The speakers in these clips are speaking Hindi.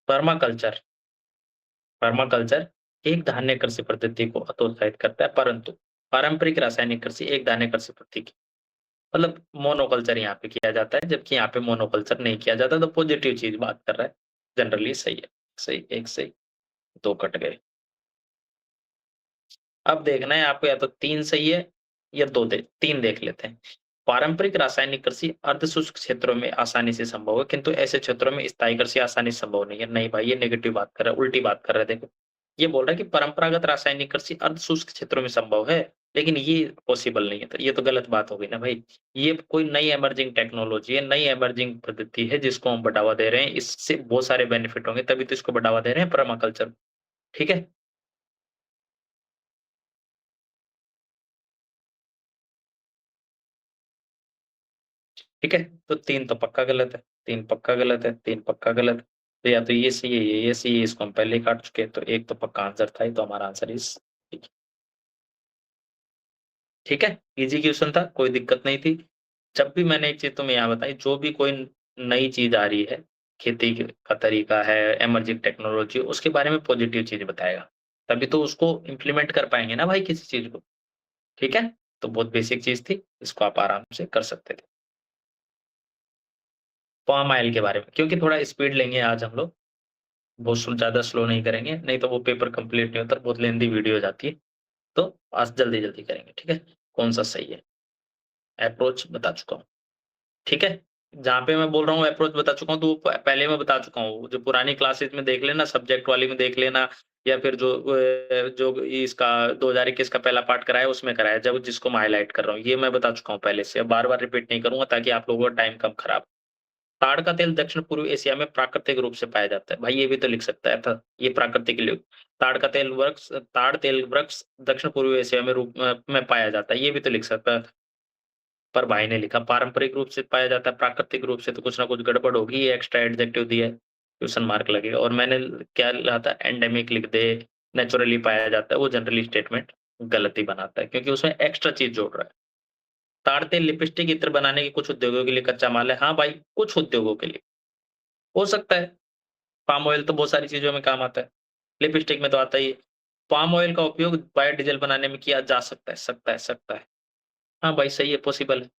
पर्माकल्चर पर्माकल्चर एक धान्य कृषि पद्धति को हतोत्साहित करता है, परंतु पारंपरिक रासायनिक कृषि एक धान्य कृषि पद्धति की मतलब मोनोकल्चर यहाँ पे किया जाता है, जबकि यहाँ पे मोनोकल्चर नहीं किया जाता, तो पॉजिटिव चीज़ बात कर रहा है। जनरली सही है। सही, 1 सही, 2 कट गए। अब देखना है आपको या तो 3 सही है या 2 3 देख लेते हैं। पारंपरिक रासायनिक कृषि अर्ध-शुष्क क्षेत्रों में आसानी से संभव है, किंतु ऐसे क्षेत्रों में स्थायी कृषि आसानी से संभव नहीं है। नहीं भाई, ये नेगेटिव बात कर रहा है, उल्टी बात कर रहा है देखो। ये बोल रहा है कि परंपरागत रासायनिक कृषि अर्ध-शुष्क क्षेत्रों में संभव है, लेकिन ये पॉसिबल नहीं है, तो ये तो गलत बात हो गई ना भाई। ये कोई नई इमर्जिंग टेक्नोलॉजी है, नई इमर्जिंग पद्धति है जिसको हम बढ़ावा दे रहे हैं, इससे बहुत सारे बेनिफिट होंगे, तभी तो इसको बढ़ावा दे रहे हैं पर्माकल्चर। ठीक है? ठीक है? तो 3 तो पक्का गलत है, 3 पक्का गलत है, 3 पक्का गलत है। तो या तो ये सही है, ये सही है, इसको हम पहले ही काट चुके हैं, तो 1 तो पक्का आंसर था ही, तो हमारा आंसर इस ठीक है। ठीक है? ईज़ी क्वेश्चन था, कोई दिक्कत नहीं थी। जब भी मैंने एक चीज़ तुम्हें यहाँ बताई, जो भी कोई नई चीज़ आ रही है, खेती के का तरीका है, इमर्जिंग टेक्नोलॉजी, उसके बारे में पॉजिटिव चीज़ बताएगा। तभी तो उसको इम्प्लीमेंट कर पाएँगे ना भाई किसी चीज़ को। ठीक है? तो बहुत बेसिक चीज़ थी, इसको आप आराम से कर सकते थे। पाम ऑयल के बारे में, क्योंकि थोड़ा स्पीड लेंगे आज हम लोग। बहुत ज़्यादा स्लो नहीं करेंगे, नहीं तो वो पेपर कंप्लीट नहीं होता, बहुत लेंथी वीडियो हो जाती है। तो आज जल्दी-जल्दी करेंगे, ठीक है? कौन-सा सही है? अप्रोच बता चुका हूँ, ठीक है? जहाँ पे मैं बोल रहा हूँ अप्रोच बता चुका हूँ, तो वो पहले मैं बता चुका हूँ। जो पुरानी क्लासेस में देख लेना, सब्जेक्ट वाली में देख लेना या फिर जो इसका 2021 का पहला पार्ट कराया, उसमें कराया, जब जिसको मैं हाइलाइट कर रहा हूँ। ये मैं बता चुका हूँ पहले से, अब बार-बार रिपीट नहीं करूँगा ताकि आप लोगों का टाइम कम खराब। ताड़ का तेल दक्षिण-पूर्व एशिया में प्राकृतिक रूप से पाया जाता है। भाई ये भी तो लिख सकता है था, ये प्राकृतिक लु ताड़ तेल वृक्ष दक्षिण-पूर्व एशिया में में पाया जाता है, ये भी तो लिख सकता है। पर भाई ने लिखा पारंपरिक रूप से पाया जाता है, प्राकृतिक रूप से तो कुछ ना कुछ गड़बड़ होगी, ये एक्स्ट्रा एडजेक्टिव दिया है, क्वेश्चन मार्क लगेगा और मैंने क्या लिखा था एंडेमिक लिख दे, नेचुरली पाया जाता है, वो जनरली स्टेटमेंट गलत ही बनाता है क्योंकि उसमें एक्स्ट्रा चीज़ जोड़ रहा है। ताड़ तेल लिपस्टिक इत्र बनाने के कुछ उद्योगों के लिए कच्चा माल है। हाँ भाई, कुछ उद्योगों के लिए, हो सकता है। पाम ऑयल तो बहुत सारी चीज़ों में काम आता है। लिपस्टिक में तो आता ही है। पाम ऑयल का उपयोग बायोडीज़ल बनाने में किया जा सकता है, सकता है। हाँ भाई, सही है, पॉसिबल है।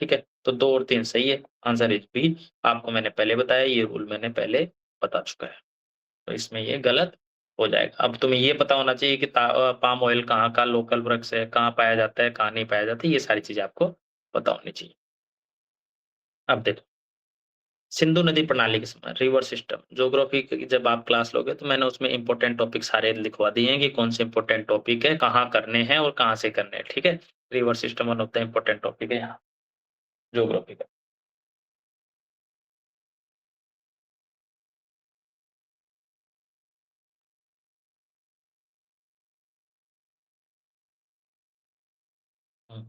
ठीक है? तो 2 और 3 सही है। Answer is B. आपको मैंने पहले बताया, ये रूल मैंने पहले बता चुका है। तो इसमें ये गलत हो जाएगा। अब तुम्हें ये पता होना चाहिए कि पाम ऑयल कहाँ का लोकल वृक्ष है, कहाँ पाया जाता है, कहाँ नहीं पाया जाता है, ये सारी चीज़ें आपको पता होनी चाहिए। अब देखो सिंधु नदी प्रणाली के समय रिवर सिस्टम ज्योग्राफी की जब आप क्लास लोगे तो मैंने उसमें इंपॉर्टेंट टॉपिक सारे लिखवा दिए हैं कि कौन से इंपॉर्टेंट टॉपिक है, कहाँ करने हैं और कहाँ से करने हैं, ठीक है? River system one of the important topic है यहाँ ज्योग्राफी का। हुँ,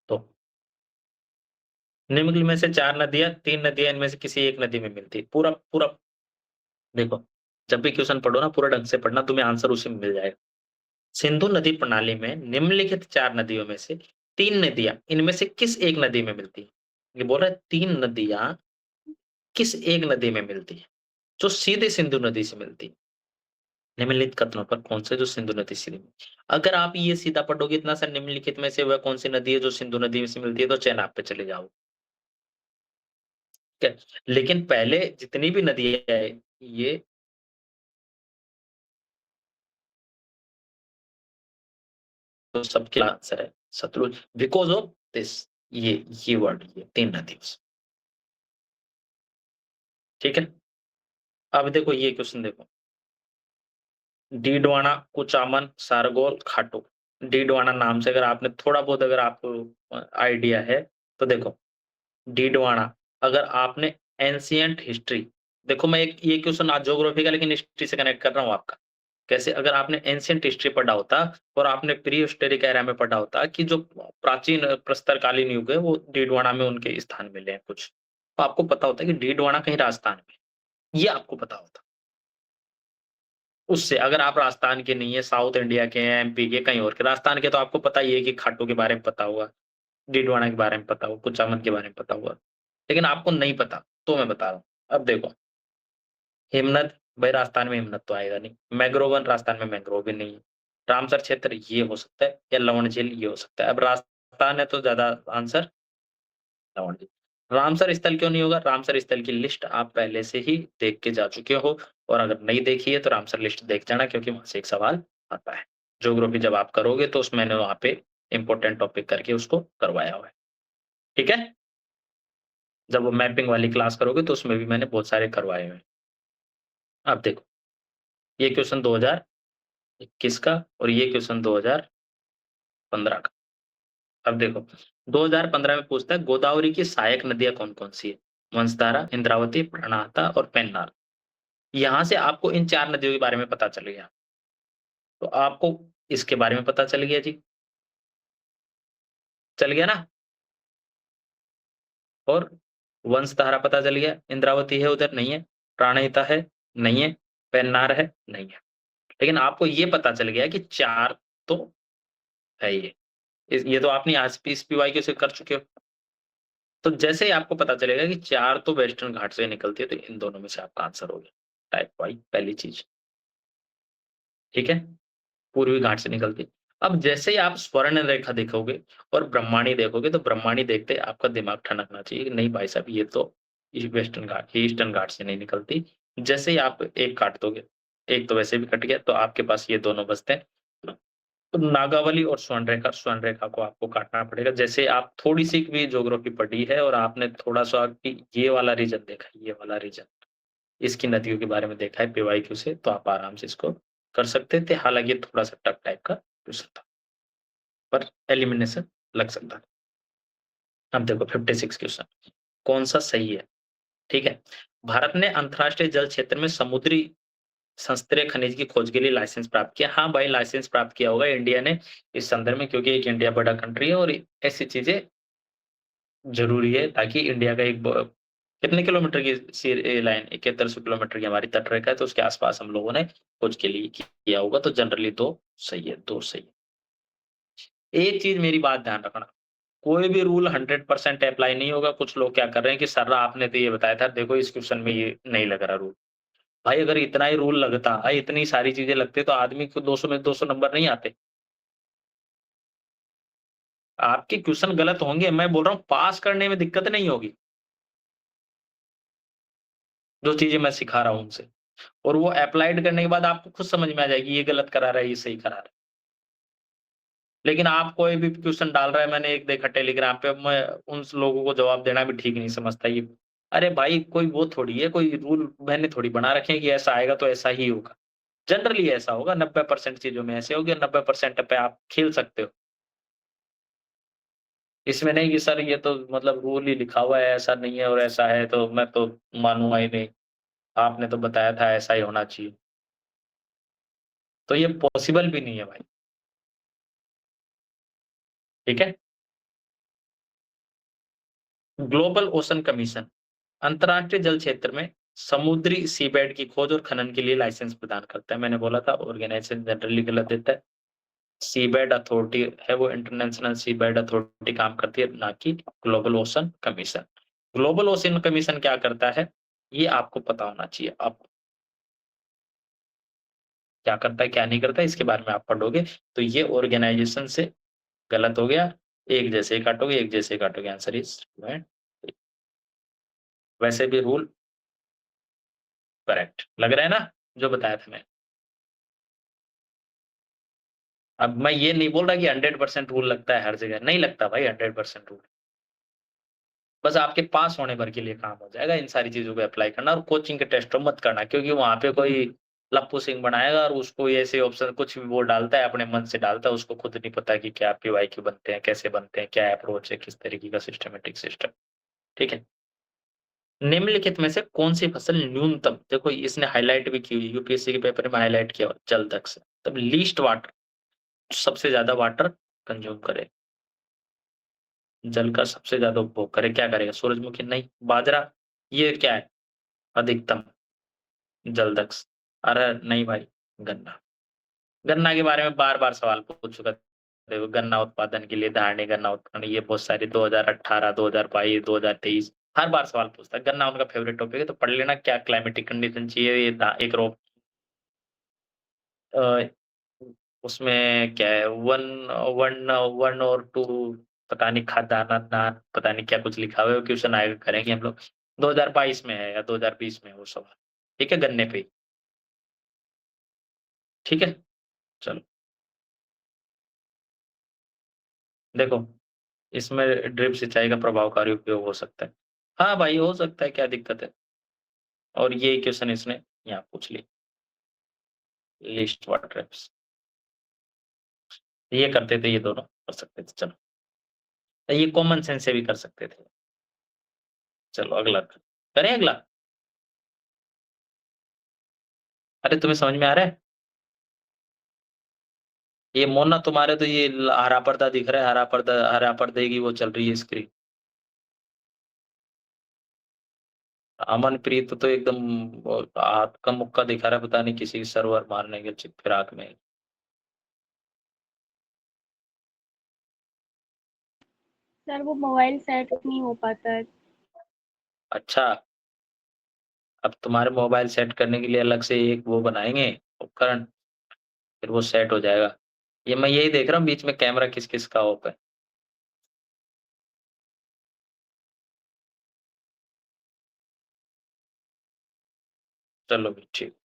तो निम्नलिखित में से 4 नदियाँ 3 नदियाँ इनमें से किसी एक नदी में मिलती है। पूरा पूरा देखो, जब भी क्वेश्चन पढ़ो ना पूरा ढंग से पढ़ना, तुम्हें आंसर उसी में मिल जाएगा। सिंधु नदी प्रणाली में निम्नलिखित 4 नदियों में से 3 नदियाँ इनमें से किस एक नदी में मिलती हैं? ये बोल रहा है 3 नदियाँ किस एक नदी में मिलती हैं, जो सीधे सिंधु नदी से मिलती है। निम्नलिखित कथनों पर कौन से जो सिंधु नदी से अगर आप ये सीधा पढ़ोगे इतना सा निम्नलिखित में से वह कौन सी नदी है जो सिंधु नदी से मिलती है, तो चेनाब पे चले जाओ। ठीक है? लेकिन पहले जितनी भी नदियाँ हैं, ये तो सबके आंसर है सतलुज बिकॉज़ ऑफ दिस ये वर्ड ये 3 नदियों से। ठीक है? अब देखो ये क्वेश्चन देखो। डीडवाना, कुचामन, सारगोल, खाटू। डीडवाना नाम से अगर आपने थोड़ा बहुत अगर आपको आइडिया है, तो देखो डीडवाना अगर आपने एंशिएंट हिस्ट्री देखो मैं एक ये क्वेश्चन आज ज्योग्राफी का लेकिन हिस्ट्री से कनेक्ट कर रहा हूँ आपका। कैसे अगर आपने एंशिएंट हिस्ट्री पढ़ा होता और आपने प्री हिस्टोरिक एरा में पढ़ा होता कि जो प्राचीन प्रस्तर कालीन युग है वो डीडवाना में उनके स्थान मिले हैं कुछ। तो आपको पता होता है कि डीडवाना कहीं राजस्थान में है। ये आपको पता होता। उससे अगर आप राजस्थान के नहीं है, साउथ इंडिया के हैं, एमपी के कहीं और के, राजस्थान के तो आपको पता ही है कि खाटू के बारे में पता होगा, डीडवाना के बारे में पता होगा, कुचामन के बारे में पता होगा। लेकिन आपको नहीं पता, तो मैं बता रहा हूँ। अब देखो हिमनद, भाई राजस्थान में हिमनद तो आएगा नहीं। मैग्रोवन, राजस्थान में मैंग्रोव भी नहीं है। रामसर क्षेत्र ये हो सकता है, या लवण झील ये हो सकता है। अब राजस्थान है तो ज़्यादा आंसर लवण झील। रामसर स्थल क्यों नहीं होगा? रामसर स्थल की लिस्ट आप पहले से ही देख के जा चुके हो, और अगर नहीं देखी है तो रामसर लिस्ट देख जाना, क्योंकि वहाँ से एक सवाल आता है। ज्योग्राफी जब आप करोगे तो उसमें मैंने वहाँ पे इम्पोर्टेंट टॉपिक करके उसको करवाया हुआ है। ठीक है? जब वो मैपिंग वाली क्लास करोगे तो उसमें भी मैंने बहुत सारे करवाए हुए हैं। अब देखो, ये क्वेश्चन 2021 का और ये क्वेश्चन 2015 का। अब देखो, 2015 में पूछता है गोदावरी की सहायक नदियाँ कौन-कौन सी है? वंशधारा, इंद्रावती, प्राणहिता और पेन्नार। यहाँ से आपको इन 4 नदियों के बारे में पता चल गया। तो आपको इसके बारे में पता चल गया जी, चल गया ना? और वंशधारा पता चल गया, इंद्रावती है उधर, नहीं है। प्राणहिता है, नहीं है। पेन्नार है, नहीं है। लेकिन आपको ये पता चल गया कि 4 तो है ये। इस ये तो आपने आज भी इस पीवाईक्यू से कर चुके हो। तो जैसे ही आपको पता चलेगा कि 4 तो वेस्टर्न घाट से निकलती है, तो इन दोनों में से आपका आंसर हो गया। टाइप वाई पहली चीज़, ठीक है? पूर्वी घाट से निकलती है। अब जैसे ही आप स्वर्ण रेखा देखोगे और ब्रह्मांडी देखोगे, तो ब्रह्मांडी देखते ही आपका दिमाग ठनकना चाहिए कि नहीं भाई साहब, ये तो वेस्टर्न घाट, ईस्टर्न घाट से नहीं निकलती। जैसे ही आप एक काट दोगे, एक तो वैसे भी कट गया, तो आपके पास ये दोनों बचते हैं। तो नागावली और स्वर्ण रेखा को आपको काटना पड़ेगा। जैसे आप थोड़ी-सी भी ज्योग्राफी पढ़ी है और आपने थोड़ा-सा कि ये वाला रीजन देखा है, ये वाला रीजन, इसकी नदियों के बारे में देखा है पीवाईक्यू से, तो आप आराम से इसको कर सकते थे। हालाँकि ये थोड़ा-सा टफ टाइप का क्वेश्चन था, पर एलिमिनेशन लग सकता था। अब देखो 56 क्वेश्चन, कौन-सा सही है? ठीक है। भारत ने अंतर्राष्ट्रीय जल क्षेत्र में समुद्री संस्तरीय खनिज की खोज के लिए लाइसेंस प्राप्त किया। हाँ भाई, लाइसेंस प्राप्त किया होगा इंडिया ने इस संदर्भ में, क्योंकि एक इंडिया बड़ा कंट्री है और ऐसी चीज़ें ज़रूरी है ताकि इंडिया का एक ब कितने किलोमीटर की लाइन, 7100 किलोमीटर की हमारी तटरेखा है, तो उसके आस-पास हम लोगों ने खोज के लिए किया होगा, तो जनरली 2 सही है, 2 सही है। एक चीज़ मेरी बात ध्यान रखना, कोई भी रूल 100% अप्लाई नहीं होगा। कुछ लोग क्या कर रहे हैं कि सर आपने तो ये बताया था, देखो इस क्वेश्चन में ये नहीं लग रहा रूल। भाई अगर इतना ही रूल लगता, इतनी सारी चीज़ें लगती, तो आदमी को 200 में 200 नंबर नहीं आते। आपके क्वेश्चन गलत होंगे, मैं बोल रहा हूँ पास करने में दिक्कत नहीं होगी, जो चीज़ें मैं सिखा रहा हूँ उनसे। और वो एप्लाइड करने के बाद आपको खुद समझ में आ जाएगी, ये गलत करा रहा है, ये सही करा रहा है। लेकिन आप कोई भी क्वेश्चन डाल रहा है, मैंने एक देखा टेलीग्राम पे, मैं उन लोगों को जवाब देना भी ठीक नहीं समझता ये। अरे भाई कोई वो थोड़ी है, कोई रूल मैंने थोड़ी बना रखे हैं कि ऐसा आएगा तो ऐसा ही होगा। जनरली ऐसा होगा, 90% चीज़ों में ऐसे होगी और 90% पे आप खेल सकते हो। इसमें नहीं कि सर ये तो मतलब रूल ही लिखा हुआ है, ऐसा नहीं है और ऐसा है तो मैं तो मानूँगा ही नहीं। आपने तो बताया था ऐसा ही होना चाहिए। तो ये पॉसिबल भी नहीं है भाई, ठीक है? ग्लोबल ओशन कमीशन अंतर्राष्ट्रीय जल क्षेत्र में समुद्री सीबेड की खोज और खनन के लिए लाइसेंस प्रदान करता है। मैंने बोला था ऑर्गेनाइजेशन जनरली गलत देता है। सीबेड अथॉरिटी है वो, इंटरनेशनल सीबेड अथॉरिटी काम करती है, ना कि global ocean commission. Global ocean commission क्या करता है, ये आपको पता होना चाहिए। अब क्या करता है, क्या नहीं करता है, इसके बारे में आप पढ़ोगे, तो ये ऑर्गेनाइजेशन से गलत हो गया। एक जैसे ही काटोगे, एक जैसे ही काटोगे, आंसर इज़ राइट। वैसे भी रूल करेक्ट लग रहा है ना, जो बताया था मैंने। अब मैं ये नहीं बोल रहा कि 100% रूल लगता है हर जगह, नहीं लगता भाई 100% रूल। बस आपके पास होने भर के लिए काम हो जाएगा इन सारी चीज़ों को अप्लाई करना, और कोचिंग के टेस्टों मत करना, क्योंकि वहाँ पे कोई लप्पू सिंह बनाएगा और उसको ऐसे ऑप्शन कुछ भी वो डालता है, अपने मन से डालता है, उसको खुद नहीं पता कि क्या पीवाईक्यू बनते हैं, कैसे बनते हैं, क्या अप्रोच है, किस तरीके का सिस्टमैटिक सिस्टम, ठीक है? निम्नलिखित में से कौन-सी फसल न्यूनतम, देखो इसने हाइलाइट भी की हुई है, यूपीएससी के पेपर में हाइलाइट किया हुआ जल दक्ष, तब लीस्ट वाटर, सबसे ज़्यादा वाटर कंज़्यूम करे, जल का सबसे ज़्यादा उपभोग करे, क्या करेगा? सूरजमुखी नहीं, बाजरा, ये क्या है? अधिकतम जल दक्ष, अरहर नहीं भाई, गन्ना। गन्ना के बारे में बार-बार सवाल पूछ चुका, देखो गन्ना उत्पादन के लिए धारणीय गन्ना उत्पादन, ये बहुत सारे 2018, 2022, 2023 हर बार सवाल पूछता है, गन्ना उनका फ़ेवरेट टॉपिक है, तो पढ़ लेना क्या क्लाइमेटिक कंडीशन चाहिए, ये दा एक रो अ, उसमें क्या है 1 और 2 पता नहीं खादाना नान पता नहीं क्या कुछ लिखा हुआ है, वो क्वेश्चन आएगा करेंगे हम लोग। 2022 में है या 2020 में है वो सवाल, ठीक है? गन्ने पे ही, ठीक है? चलो, देखो इसमें ड्रिप सिंचाई का प्रभावकारी उपयोग हो सकता है। हाँ भाई, हो सकता है, क्या दिक्कत है? और ये क्वेश्चन इसने यहाँ पूछ लिया, लिस्ट व्हाट ड्रिप्स ये करते थे, ये दोनों कर सकते थे, चलो। ये कॉमन सेंस से भी कर सकते थे। चलो अगला करें अगला? अरे तुम्हें समझ में आ रहा है? ये मोना तुम्हारे तो ये हरा पर्दा दिख रहा है, हरा पर्दे की वो चल रही है स्क्रीन। अमनप्रीत तो एकदम हक्का मुक्का दिखा रहा है, पता नहीं किसी सर्वर मारने के फिराक में। सर वो मोबाइल सेट नहीं हो पाता है। अच्छा, अब तुम्हारे मोबाइल सेट करने के लिए अलग से एक वो बनाएंगे उपकरण, फिर वो सेट हो जाएगा। ये मैं यही देख रहा हूँ बीच में कैमरा किस किस का ऑफ है। चलो भी ठीक।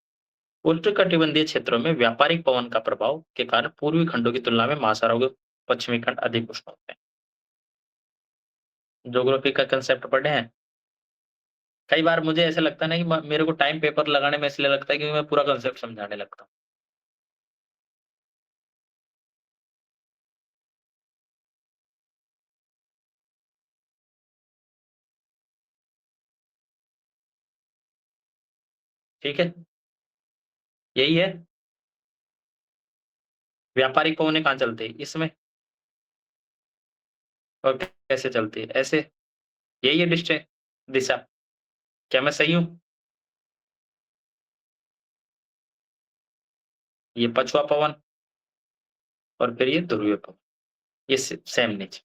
उष्णकटिबंधीय क्षेत्रों में व्यापारिक पवन का प्रभाव के कारण पूर्वी खंडों की तुलना में महासागरों के पश्चिमी खंड अधिक उष्ण होते हैं। ज्योग्राफी का कंसेप्ट पढ़े हैं? कई बार मुझे ऐसा लगता है ना कि मेरे को टाइम पेपर लगाने में इसलिए लगता है क्योंकि मैं पूरा कंसेप्ट समझाने लगता हूँ। ठीक है, यही है। व्यापारिक पवनें कहाँ चलती है? इसमें। और कैसे चलती है? ऐसे। यही है दिशा। क्या मैं सही हूँ? ये पछुआ पवन और फिर ये ध्रुवीय पवन, ये सेम नीचे।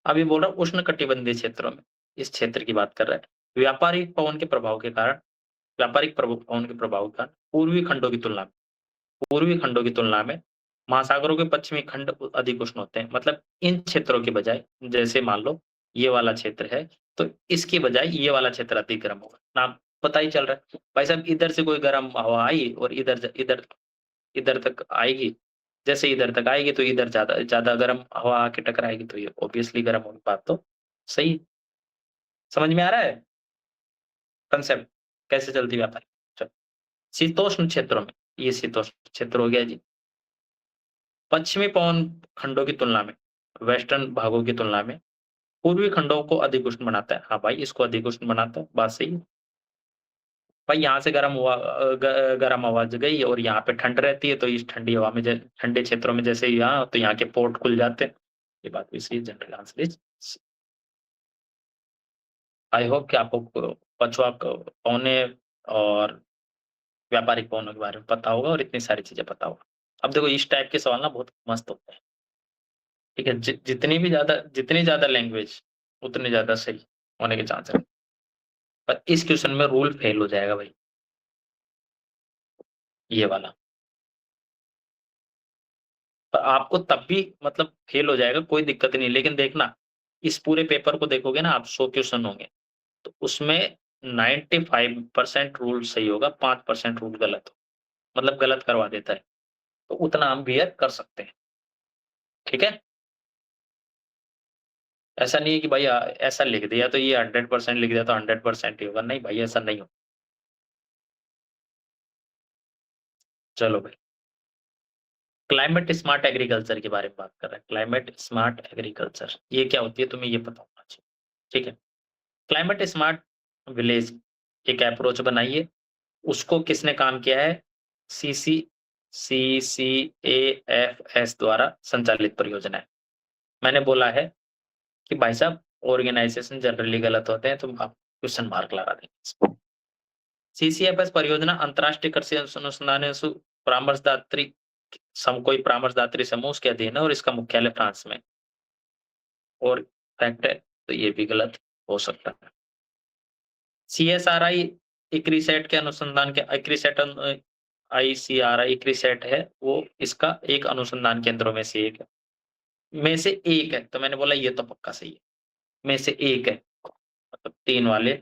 अब ये बोल रहा हूँ उष्णकटिबंधीय क्षेत्रों में, इस क्षेत्र की बात कर रहा है। व्यापारिक पवन के प्रभाव के कारण पवन के प्रभाव के कारण पूर्वी खंडों की तुलना में महासागरों के पश्चिमी खंड अधिक उष्ण होते हैं। मतलब इन क्षेत्रों के बजाय, जैसे मान लो ये वाला क्षेत्र है, तो इसकी बजाय ये वाला क्षेत्र अधिक गर्म होगा। नाम पता ही चल रहा है। भाई साहब, इधर से कोई गर्म हवा आई और इधर इधर तक आएगी। जैसे इधर तक आएगी तो इधर ज़्यादा ज़्यादा गर्म हवा आके टकराएगी, तो ये ऑब्वियसली गर्म होगी। बात तो सही, समझ में आ रहा है कंसेप्ट कैसे चलती है व्यापार? चलो, शीतोष्ण क्षेत्रों में, ये शीतोष्ण क्षेत्र हो गया जी। पश्चिमी पवन खंडों की तुलना में, वेस्टर्न भागों की तुलना में पूर्वी खंडों को अधिक उष्ण बनाता है। हाँ भाई, इसको अधिक उष्ण बनाता है, बात सही है। भाई यहाँ से गर्म हवा गई और यहाँ पे ठंड रहती है, तो इस ठंडी हवा में ठंडे क्षेत्रों में जैसे यहाँ, तो यहाँ के पोर्ट खुल जाते हैं। ये बात भी सही है, general answer is. I hope कि आपको पछुआ पौने और व्यापारिक पौनों के बारे में पता होगा और इतनी सारी चीजें पता होगा। अब देखो इस टाइप के सवाल ना बहुत मस्त होते हैं। ठीक है, जितनी ज्यादा लैंग्वेज उतनी ज्यादा सही होने के चांस है। पर इस क्वेश्चन में रूल फेल हो जाएगा भाई, ये वाला। पर आपको तब भी मतलब फेल हो जाएगा, कोई दिक्कत नहीं, लेकिन देखना इस पूरे पेपर को देखोगे ना आप, 100 क्वेश्चन होंगे, तो उसमें 95% रूल सही होगा, 5% रूल गलत हो, मतलब गलत करवा देता है। तो उतना हम बियर कर सकते हैं, ठीक है? ऐसा नहीं है कि भाई ऐसा लिख दिया तो ये 100% लिख दिया तो 100% ही होगा, नहीं भाई ऐसा नहीं हो। चलो भाई, क्लाइमेट स्मार्ट एग्रीकल्चर के बारे में बात कर रहे हैं। क्लाइमेट स्मार्ट एग्रीकल्चर ये क्या होती है, तुम्हें ये पता होना चाहिए, ठीक है? क्लाइमेट स्मार्ट विलेज एक अप्रोच बनाई है, उसको किसने काम किया है? सीसी CCAFS द्वारा संचालित परियोजना है। मैंने बोला है कि भाई साहब ऑर्गेनाइजेशन जनरली गलत होते हैं, तो आप क्वेश्चन मार्क लगा देंगे। सीसीएफएस परियोजना अंतर्राष्ट्रीय कृषि अनुसंधान परामर्शदात्री कोई परामर्शदात्री समूह उसके अधीन है और इसका मुख्यालय फ्रांस में। और फैक्ट है, तो ये भी गलत हो सकता है। सीएसआरआई इक्रिसैट के अनुसंधान के इक्रिसैट आईसीआरआई इक्रिसैट है, वो इसका एक अनुसंधान केंद्रों में से एक है। में से एक है, तो मैंने बोला ये तो पक्का सही है। में से एक है, मतलब 3 वाले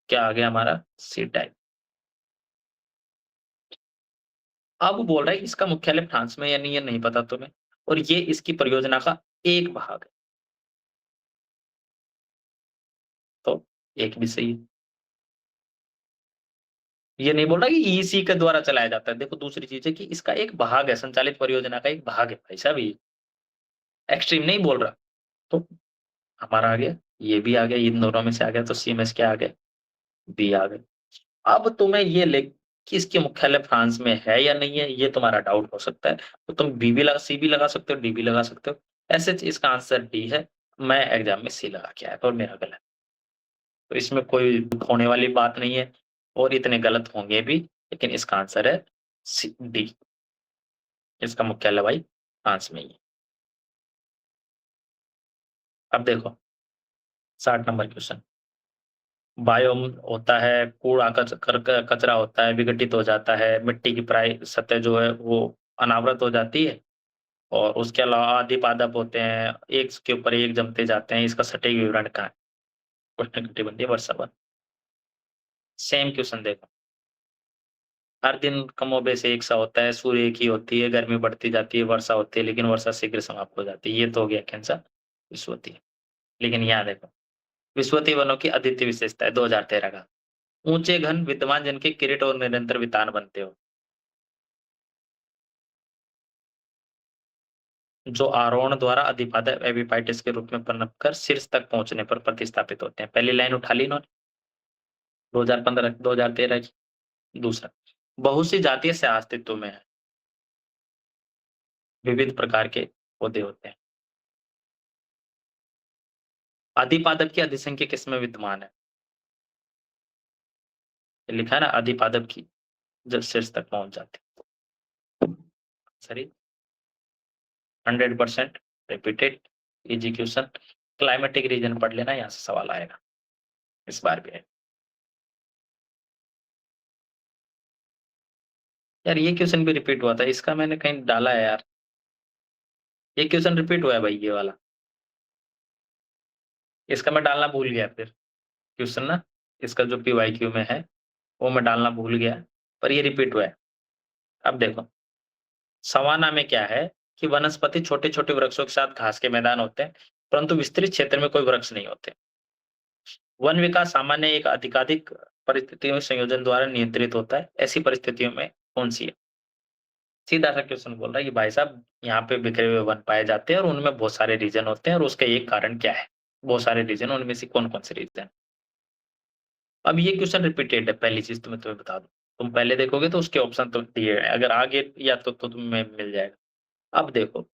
क्या आ गया हमारा सी टाइप। अब बोल रहा है कि इसका मुख्यालय फ्रांस में या नहीं, ये नहीं पता तुम्हें और ये इसकी परियोजना का एक भाग है, तो एक भी सही है। ये नहीं बोल रहा कि ईसी के द्वारा चलाया जाता है। देखो दूसरी चीज़ है कि इसका एक भाग है, संचालित परियोजना का एक भाग है भाई साहब ये, एक्सट्रीम नहीं बोल रहा। तो हमारा आ गया, ये भी आ गया, इन दोनों में से आ गया, तो सीएमएस क्या आ गया? बी आ गया। अब तुम्हें ये लिख कि इसके मुख्यालय फ्रांस में है या नहीं है, ये तुम्हारा डाउट हो सकता है। तो तुम बी भी लगा सी भी लगा सकते हो, डी भी लगा सकते हो। ऐसे इसका आंसर डी है। मैं एग्जाम में सी लगा के आया था और मेरा गलत। तो इसमें कोई दुःख होने वाली बात नहीं है और इतने गलत होंगे भी, लेकिन इसका आंसर है सी डी। इसका मुख्यालय भाई फ्रांस में ही है। अब देखो 60 नंबर क्वेश्चन। बायोम होता है, कूड़ा कचरा होता है, विघटित हो जाता है, मिट्टी की प्राय सतह जो है वो अनावृत हो जाती है और उसके अलावा आदि पादप होते हैं, एक के ऊपर एक जमते जाते हैं। इसका सटीक विवरण कहाँ है? उष्णकटिबंधीय वर्षावन। सेम क्वेश्चन देखो, हर दिन कमोबेश एक सा होता है, सूर्य एक ही होती है, गर्मी बढ़ती जाती है, वर्षा होती है, लेकिन वर्षा शीघ्र समाप्त हो जाती है। ये तो हो गया कैंसर विषुवतीय। लेकिन यहाँ देखो, विषुवतीय वनों की अद्वितीय विशेषता है 2013 का, ऊंचे घन विद्यमान जिनके किरीट और निरंतर वितान बनते हो, जो आरोहण द्वारा अधिपादप एपिफाइटिस के रूप में पनपकर शीर्ष तक पहुंचने पर प्रतिस्थापित होते हैं। पहली लाइन उठा ली इन्होंने 2015 2013 की। दूसरा, बहुत सी जातीय से अस्तित्व में है, विविध प्रकार के पौधे होते हैं। अधिपादप की अधिसंख्या किसमें विद्यमान है? ये लिखा है ना, अधिपादप की जब शीर्ष तक पहुंच जाते हैं। सही 100% repeated easy question. Climatic reason पढ़ लेना, यहाँ से सवाल आएगा इस बार भी है। यार ये क्वेश्चन भी रिपीट हुआ था, इसका मैंने कहीं डाला है यार। ये क्वेश्चन रिपीट हुआ है भाई, ये वाला। इसका मैं डालना भूल गया फिर क्वेश्चन ना, इसका जो पीवाईक्यू में है वो मैं डालना भूल गया, पर ये रिपीट हुआ है। अब देखो, सवाना में क्या है कि वनस्पति छोटे-छोटे वृक्षों के साथ घास के मैदान होते हैं, परंतु विस्तृत क्षेत्र में कोई वृक्ष नहीं होते। वन विकास सामान्य एक अधिकाधिक परिस्थितियों में संयोजन द्वारा नियंत्रित होता है। ऐसी परिस्थितियों में कौन-सी है? सीधा-सा क्वेश्चन बोल रहा है कि भाई साहब यहाँ पे बिखरे हुए वन पाए जाते हैं और उनमें बहुत सारे रीजन होते हैं और उसका एक कारण क्या है? बहुत सारे रीजन, उनमें से कौन-कौन से रीजन? अब ये क्वेश्चन रिपीटेड है, पहली चीज़ तो मैं तुम्हें बता दूँ। तुम पहले देखोगे तो उसके ऑप्शन तो दिए हैं, अगर आगे या तो तुम्हें मिल जाएगा। अब देखो,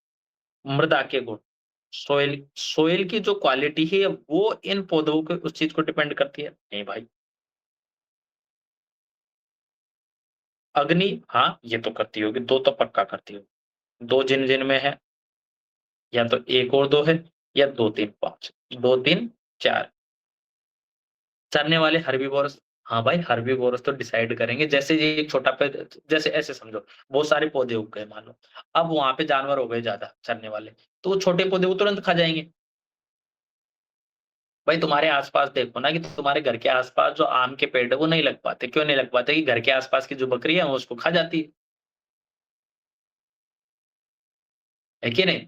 मृदा के गुण, सोइल सोइल की जो क्वालिटी है वो इन पौधों के उस चीज़ को डिपेंड करती है? नहीं भाई। अग्नि, हाँ, ये तो करती होगी, 2 तो पक्का करती होगी। 2 जिन-जिन में है, या तो 1 और 2 है या 2, 3, 5, 2, 3, 4। चरने वाले हर्बीवोरस, हाँ भाई हर्बीवोरस तो डिसाइड करेंगे। जैसे ये एक छोटा पे जैसे ऐसे समझो, बहुत सारे पौधे उग गए मान लो, अब वहाँ पे जानवर हो गए ज़्यादा चरने वाले, तो वो छोटे पौधे वो तुरंत खा जाएँगे। भाई तुम्हारे आस-पास देखो ना कि तुम्हारे घर के आस-पास जो आम के पेड़ है वो नहीं लग पाते, क्यों नहीं लग पाते? कि घर के आस-पास की जो बकरी है वो उसको खा जाती है कि नहीं?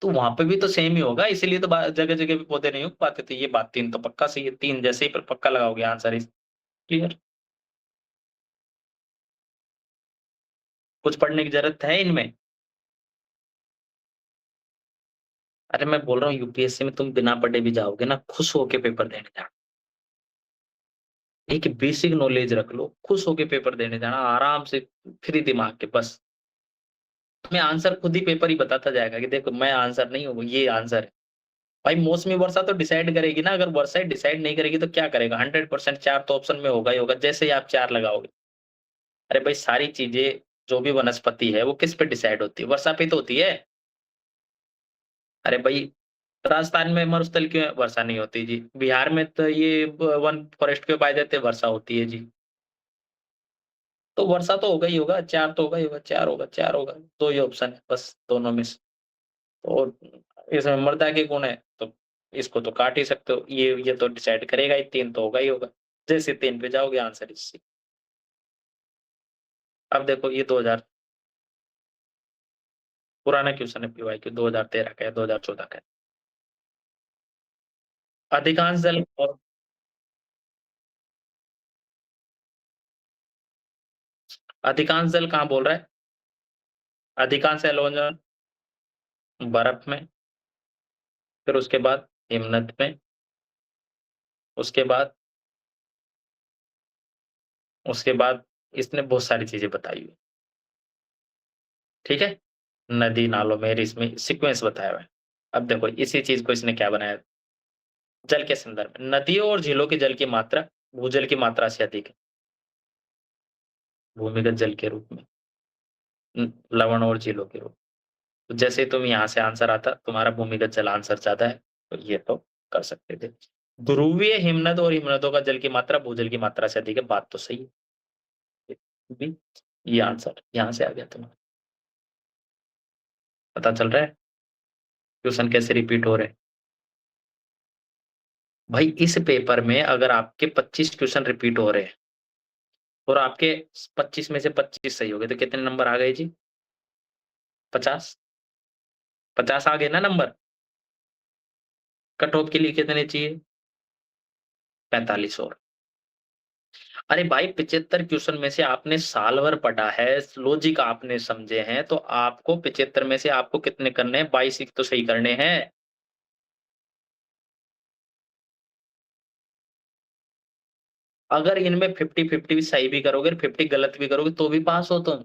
तो वहाँ पे भी तो सेम ही होगा, इसीलिए तो बा जगह-जगह पे पौधे नहीं उग पाते, तो ये बात 3 तो पक्का सही है, 3 जैसे ही पक्का लगाओगे आंसर इस क्लियर। कुछ पढ़ने की ज़रूरत है इनमें? अरे मैं बोल रहा हूँ यूपीएससी में तुम बिना पढ़े भी जाओगे ना, खुश होके पेपर देने जाना। एक बेसिक नॉलेज रख लो, खुश होके पेपर देने जाना, आराम से फ्री दिमाग के बस। तुम्हें आंसर खुद ही पेपर ही बताता जाएगा कि देखो मैं आंसर नहीं हूँ, ये आंसर है। भाई मौसमी वर्षा तो डिसाइड करेगी ना, अगर वर्षा ही डिसाइड नहीं करेगी तो क्या करेगा? 100% 4 तो ऑप्शन में होगा ही होगा, जैसे ही आप 4 लगाओगे। अरे भाई सारी चीज़ें जो भी वनस्पति है वो किस पे डिसाइड होती है? वर्षा पे तो होती है। अरे भाई राजस्थान में मरुस्थल क्यों है? वर्षा नहीं होती जी। बिहार में तो ये वन फॉरेस्ट क्यों पाए जाते हैं? वर्षा होती है जी। तो वर्षा तो होगा ही होगा, 4 तो होगा ही होगा, 4 होगा, 4 होगा। 2 ही ऑप्शन है बस दोनों में से। और इसमें मृदा के गुण है, तो इसको तो काट ही सकते हो। ये तो डिसाइड करेगा ही, 3 तो होगा ही होगा। जैसे 3 पे जाओगे आंसर इज सी। अब देखो ये 2000 पुराना क्वेश्चन है पीवाईक्यू 2013 का है, 2014 का है। अधिकांश जल और अधिकांश जल कहाँ बोल रहा है? अधिकांश एल्वेंजर बर्फ में, फिर उसके बाद हिमनद में, उसके बाद उसके बाद इसने बहुत सारी चीज़ें बताई हुई, ठीक है? नदी, नालों में, इसमें सीक्वेंस बताया हुआ है। अब देखो इसी चीज़ को इसने क्या बनाया, जल के संदर्भ में नदियों और झीलों के जल की मात्रा भूजल की मात्रा से अधिक है, भूमिगत जल के रूप में, लवण और झीलों के रूप। तो जैसे तुम यहाँ से आंसर आता, तुम्हारा भूमिगत जल आंसर ज़्यादा है, तो ये तो कर सकते थे। ध्रुवीय हिमनद और हिमनदों का जल की मात्रा भूजल की मात्रा से अधिक है, बात तो सही है। भी ये आंसर यहाँ से आ गया तुम्हारा। पता चल रहा है क्वेश्चन कैसे रिपीट हो रहे हैं? भाई इस पेपर में अगर आपके 25 क्वेश्चन रिपीट हो रहे हैं और आपके 25 में से 25 सही हो गए, तो कितने नंबर आ गए जी? 50? 50 आ गए ना नंबर? कट ऑफ के लिए कितने चाहिए? 45 और। अरे भाई 75 क्वेश्चन में से आपने साल भर पढ़ा है, लॉजिक आपने समझे हैं, तो आपको 75 में से आपको कितने करने हैं? 22 ही तो सही करने हैं। अगर इनमें 50-50 भी सही भी करोगे, 50 गलत भी करोगे, तो भी पास हो तुम।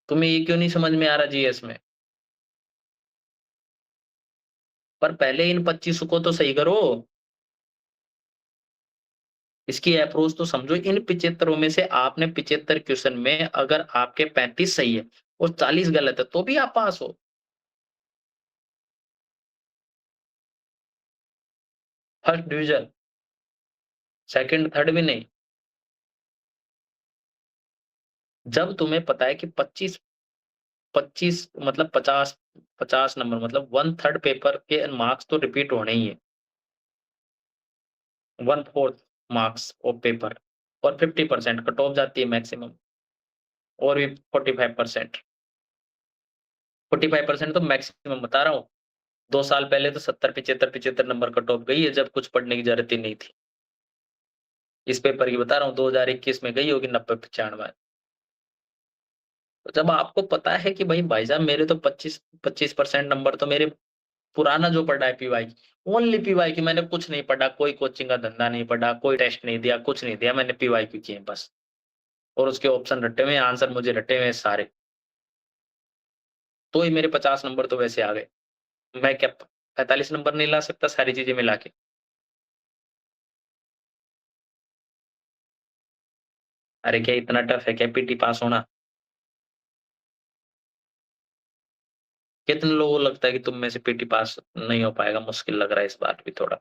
तुम्हें ये क्यों नहीं समझ में आ रहा जीएस में? पर पहले इन 25 को तो सही करो। इसकी अप्रोच तो समझो। इन 75 में से आपने 75 क्वेश्चन में अगर आपके 35 सही है और 40 गलत है, तो भी आप पास हो। फर्स्ट डिवीजन, सेकंड, थर्ड भी नहीं। जब तुम्हें पता है कि 25 मतलब 50 नंबर मतलब 1/3 पेपर के मार्क्स तो रिपीट होने ही है। 1/4 मार्क्स ऑफ पेपर और 50% कट ऑफ जाती है मैक्सिमम, और भी 45%। 45% तो मैक्सिमम बता रहा हूँ। 2 साल पहले तो 70, 75 नंबर कट ऑफ गई है, जब कुछ पढ़ने की ज़रूरत ही नहीं थी। इस पेपर की बता रहा हूँ, 2021 में गई होगी 90-95। तो जब आपको पता है कि भाई भाईसाहब मेरे तो 25% नंबर तो मेरे पुराना जो पढ़ा है पीवाई, ओनली पीवाई की, मैंने कुछ नहीं पढ़ा, कोई कोचिंग का धंधा नहीं पढ़ा, कोई टेस्ट नहीं दिया, कुछ नहीं दिया, मैंने पीवाईक्यू किए बस। और उसके ऑप्शन रटे हुए हैं, आंसर मुझे रटे हुए हैं सारे। तो ही मेरे 50 नंबर तो वैसे आ गए। मैं क्या 45 नंबर नहीं ला सकता सारी चीज़ें मिला के? अरे क्या इतना टफ है क्या पीटी पास होना? कितने लोगों को लगता है कि तुम में से पीटी पास नहीं हो पाएगा? मुश्किल लग रहा है इस बार भी थोड़ा।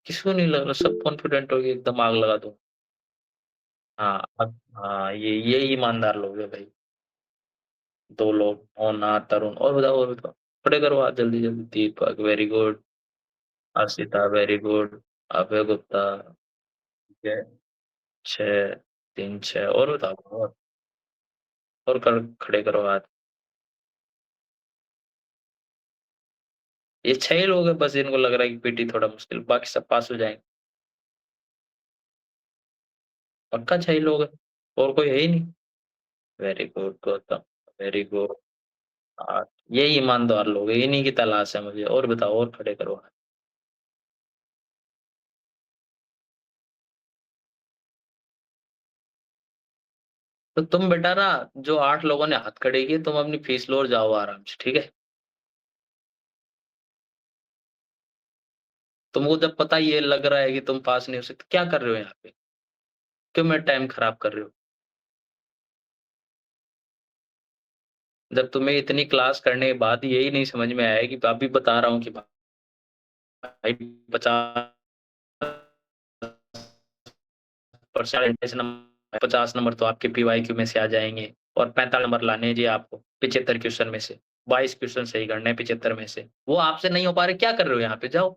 किसी को नहीं लग रहा, सब कॉन्फिडेंट हो गए एकदम आग लगा दूँ। हाँ, हाँ, ये ईमानदार लोग हैं भाई। 2 लोग, मोना, तरुण, और बताओ। खड़े करो हाथ जल्दी-जल्दी। Deepak very good, Arshita very good, Abhay Gupta, ठीक है, 6, 3, 6, और बताओ, और कर खड़े करो हाथ। ये 6 ही लोग हैं बस जिनको लग रहा है कि पीटी थोड़ा मुश्किल, बाकी सब पास हो जाएँगे। पक्का 6 ही लोग हैं, और कोई है ही नहीं। Very good Gautam, very good. हाँ, ये ईमानदार लोग हैं, इन्हीं की तलाश है मुझे। और बताओ, और खड़े करो हाथ। तो तुम बेटा ना, जो 8 लोगों ने हाथ खड़े किए, तुम अपनी फीस लो और जाओ आराम से, ठीक है? तुमको जब पता ये लग रहा है कि तुम पास नहीं हो सकते, क्या कर रहे हो यहाँ पे? क्यों मेरा टाइम खराब कर रहे हो? जब तुम्हें इतनी क्लास करने के बाद यही नहीं समझ में आया कि अभी बता रहा हूँ कि भाई 50 50 नंबर तो आपके पीवाईक्यू में से आ जाएँगे और 45 नंबर लाने हैं जी आपको 75 क्वेश्चन में से। 22 क्वेश्चन सही करने हैं 75 में से। वो आपसे नहीं हो पा रहे, क्या कर रहे हो यहाँ पे? जाओ।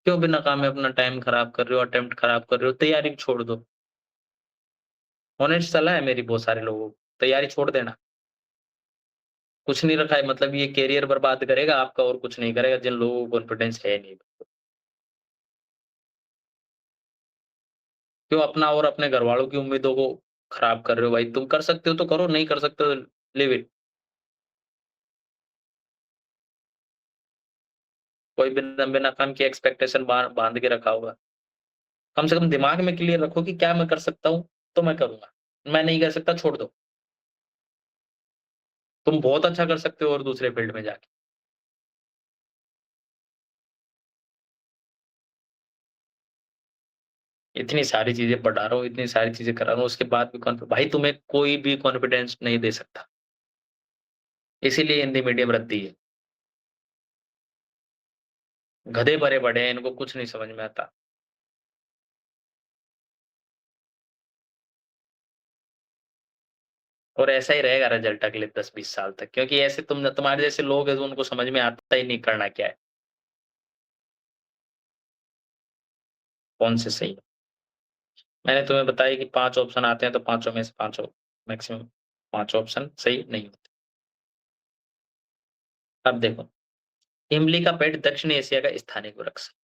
क्यों बिना काम में अपना टाइम खराब कर रहे हो, अटेम्प्ट खराब कर रहे हो? तैयारी छोड़ दो। ऑनेस्ट सलाह है मेरी बहुत सारे लोगों को, तैयारी छोड़ देना। कुछ नहीं रखा है मतलब ये करियर बर्बाद करेगा आपका और कुछ नहीं करेगा जिन लोगों को कॉन्फिडेंस है नहीं। क्यों अपना और अपने घरवालों की उम्मीदों को खराब कर रहे हो भाई? तुम कर सकते हो तो करो, नहीं कर सकते हो लिव इट। कोई बिना बिना काम के एक्सपेक्टेशन बाँध के रखा होगा। कम से कम दिमाग में क्लियर रखो कि क्या मैं कर सकता हूँ, तो मैं करूँगा। मैं नहीं कर सकता, छोड़ दो। तुम बहुत अच्छा कर सकते हो और दूसरे फील्ड में जाके। इतनी सारी चीज़ें पढ़ा रहा हूँ, इतनी सारी चीज़ें करा रहा हूँ, उसके बाद भी भाई तुम्हें कोई भी कॉन्फिडेंस नहीं दे सकता। इसीलिए हिंदी मीडियम रद्दी है। गधे भरे पड़े हैं, इनको कुछ नहीं समझ में आता। और ऐसा ही रहेगा रिजल्ट अगले 10-20 साल तक क्योंकि ऐसे तुम्हारे जैसे लोग हैं जो उनको समझ में आता ही नहीं करना क्या है, कौन से सही है। मैंने तुम्हें बताया कि 5 ऑप्शन आते हैं तो पाँचों में से पाँचों मैक्सिमम 5 ऑप्शन सही नहीं होते। अब देखो, इमली का पेड़ दक्षिण एशिया का स्थानिक वृक्ष है।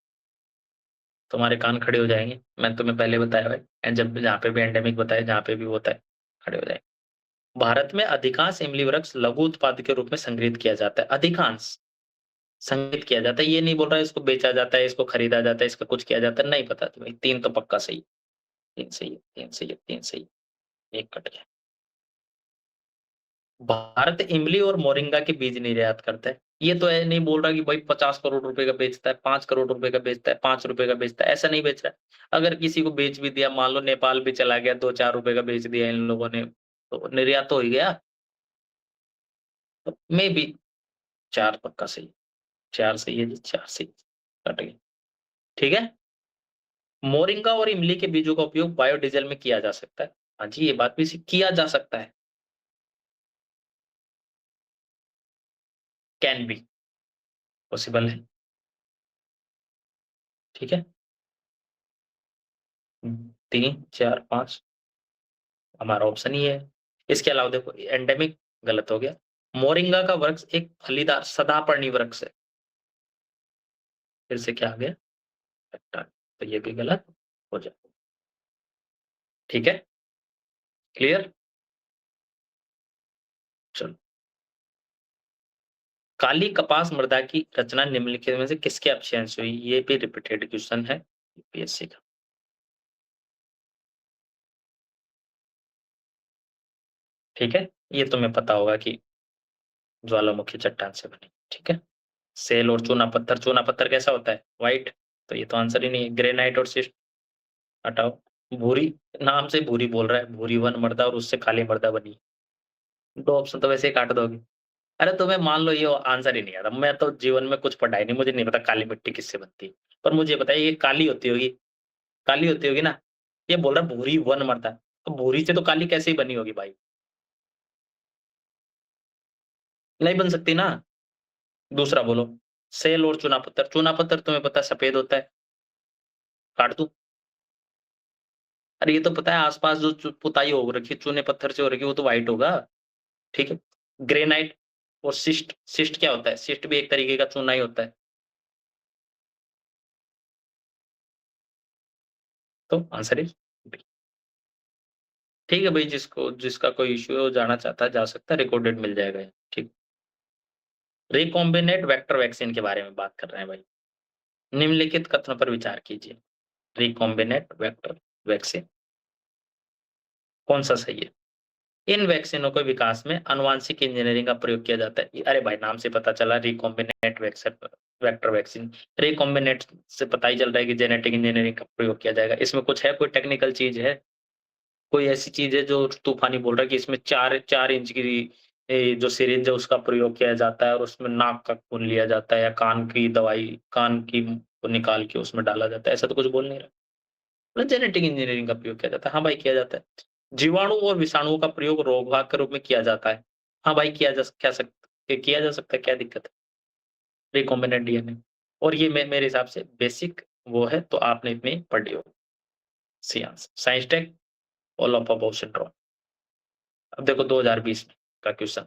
तुम्हारे कान खड़े हो जाएँगे, मैंने तुम्हें पहले बताया भाई जब जहाँ पे भी एंडेमिक बताया जहाँ पे भी होता है, खड़े हो जाएँगे। भारत में अधिकांश इमली वृक्ष लघु उत्पाद के रूप में संग्रहित किया जाता है, अधिकांश। संग्रहित किया जाता है, ये नहीं बोल रहा है इसको बेचा जाता है, इसको खरीदा जाता है, इसका कुछ किया जाता है, नहीं पता तुम्हें। 3 तो पक्का सही, 3 सही है, 3 सही है, 3 सही है, 1 कट गया। भारत इमली और मोरिंगा के बीज निर्यात करता है। ये तो नहीं बोल रहा कि भाई 50 करोड़ रुपए का बेचता है, 5 करोड़ रुपए का बेचता है, 5 रुपए का बेचता है, ऐसा नहीं बेच रहा है। अगर किसी को बेच भी दिया, मान लो नेपाल भी चला गया, 2-4 रुपए का बेच दिया इन लोगों ने, तो निर्यात तो हो ही गया। तो मेबी 4 पक्का सही, 4 सही है जी, 4 सही, कट गया। ठीक है? मोरिंगा और इमली के बीजों का उपयोग बायोडीज़ल में किया जा सकता है। हाँ जी, ये बात भी किया जा सकता है। कैन बी, पॉसिबल है। ठीक है? 3, 4, 5 हमारा ऑप्शन ही है। इसके अलावा देखो एंडेमिक गलत हो गया। मोरिंगा का वृक्ष एक फलीदार सदापर्णी वृक्ष है। फिर से क्या आ गया? कट्टा। तो ये भी गलत हो जाए। ठीक है? क्लियर? चलो। काली कपास मृदा की रचना निम्नलिखित में से किसके अक्षांश हुई? ये भी रिपीटेड क्वेश्चन है यूपीएससी का। ठीक है? ये तुम्हें पता होगा कि ज्वालामुखी चट्टान से बनी। ठीक है? सेल और चूना पत्थर कैसा होता है? व्हाइट। तो ये तो आंसर ही नहीं है। ग्रेनाइट और शिस्ट हटाओ। भूरी, नाम से भूरी बोल रहा है, भूरी वन मृदा और उससे काली मृदा बनी। 2 ऑप्शन तो वैसे ही काट दोगे। अरे तुम्हें मान लो ये आंसर ही नहीं आता। मैं तो जीवन में कुछ पढ़ा ही नहीं, मुझे नहीं पता काली मिट्टी किससे बनती है। पर मुझे पता है ये काली होती होगी ना? ये बोल रहा है भूरी वन मृदा, तो भूरी से तो काली कैसे ही बनी होगी भाई? नहीं बन सकती ना। दूसरा बोलो, सेल और चूना पत्थर तुम्हें पता है सफेद होता है, काट दूँ? अरे ये तो पता है आस-पास जो पुताई हो रखी है, चूने पत्थर से हो रखी है, वो तो व्हाइट होगा, ठीक है? ग्रेनाइट और शिस्ट क्या होता है? शिस्ट भी एक तरीके का चूना ही होता है, तो आंसर इज़ बी। ठीक है भाई, जिसका कोई इश्यू है, वो जाना चाहता है, जा सकता है, रिकॉर्डेड मिल जाएगा ये, ठीक। रिकॉम्बिनेंट वेक्टर वैक्सीन के बारे में बात कर रहे हैं भाई। निम्नलिखित कथनों पर विचार कीजिए। रिकॉम्बिनेंट वेक्टर वैक्सीन कौन-सा सही है? इन वैक्सीनों के विकास में आनुवांशिक इंजीनियरिंग का प्रयोग किया जाता है। अरे भाई नाम से पता चला रिकॉम्बिनेंट वेक्टर वैक्सीन। रिकॉम्बिनेंट से पता ही चल रहा है कि जेनेटिक इंजीनियरिंग का प्रयोग किया जाएगा। इसमें कुछ है, कोई टेक्निकल चीज़ है? कोई ऐसी चीज़ है जो तूफ़ानी बोल रहा है कि इसमें 4 इंच की जो सिरिंज है उसका प्रयोग किया जाता है और उसमें नाक का खून लिया जाता है या कान की दवाई, कान की को निकाल के उसमें डाला जाता है, ऐसा तो कुछ बोल नहीं रहा। मतलब जेनेटिक इंजीनियरिंग का प्रयोग किया जाता है। हाँ भाई, किया जाता है। जीवाणु और विषाणुओं का प्रयोग रोगवाहक के रूप में किया जाता है। हाँ भाई, किया जा सकता है, क्या दिक्कत है? Recombinant DNA. और ये मेरे हिसाब से बेसिक वो है, तो आपने इतनी पढ़ी हो। C answer. Science tech all of above syndrome. अब देखो 2020 का क्वेश्चन।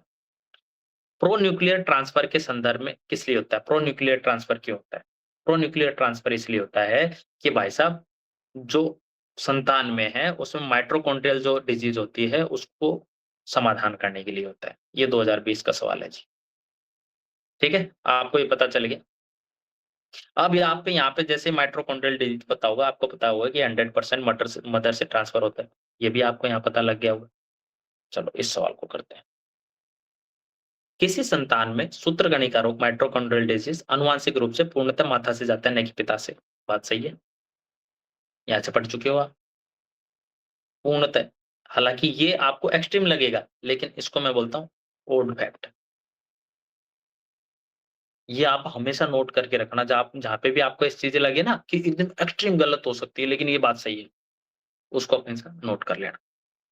प्रो न्यूक्लियर ट्रांसफर के संदर्भ में किस लिए होता है? प्रो न्यूक्लियर ट्रांसफर क्यों होता है? प्रो न्यूक्लियर ट्रांसफर इसलिए होता है कि भाई साहब, जो संतान में है उसमें माइटोकॉन्ड्रियल जो डिजीज होती है उसको समाधान करने के लिए होता है। ये 2020 का सवाल है जी। ठीक है, आपको ये पता चल गया। अब यहाँ पे जैसे माइटोकॉन्ड्रियल डिजीज पता होगा, आपको पता होगा कि 100% मदर से ट्रांसफर होता है। ये भी आपको यहाँ पता लग गया होगा। चलो इस सवाल को करते हैं। किसी संतान में सूत्रगणिका रोग माइटोकॉन्ड्रियल डिजीज आनुवांशिक रूप से पूर्णतः माता से जाता है, न कि पिता से। बात सही है? यहाँ से पढ़ चुके हो आप। पूर्णतः। हालांकि ये आपको एक्सट्रीम लगेगा, लेकिन इसको मैं बोलता हूँ ओड फैक्ट। ये आप हमेशा नोट करके रखना, जहाँ पे भी आपको इस चीजें लगे ना कि एकदम एक्सट्रीम गलत हो सकती है, लेकिन ये बात सही है, उसको अपने साथ नोट कर लेना।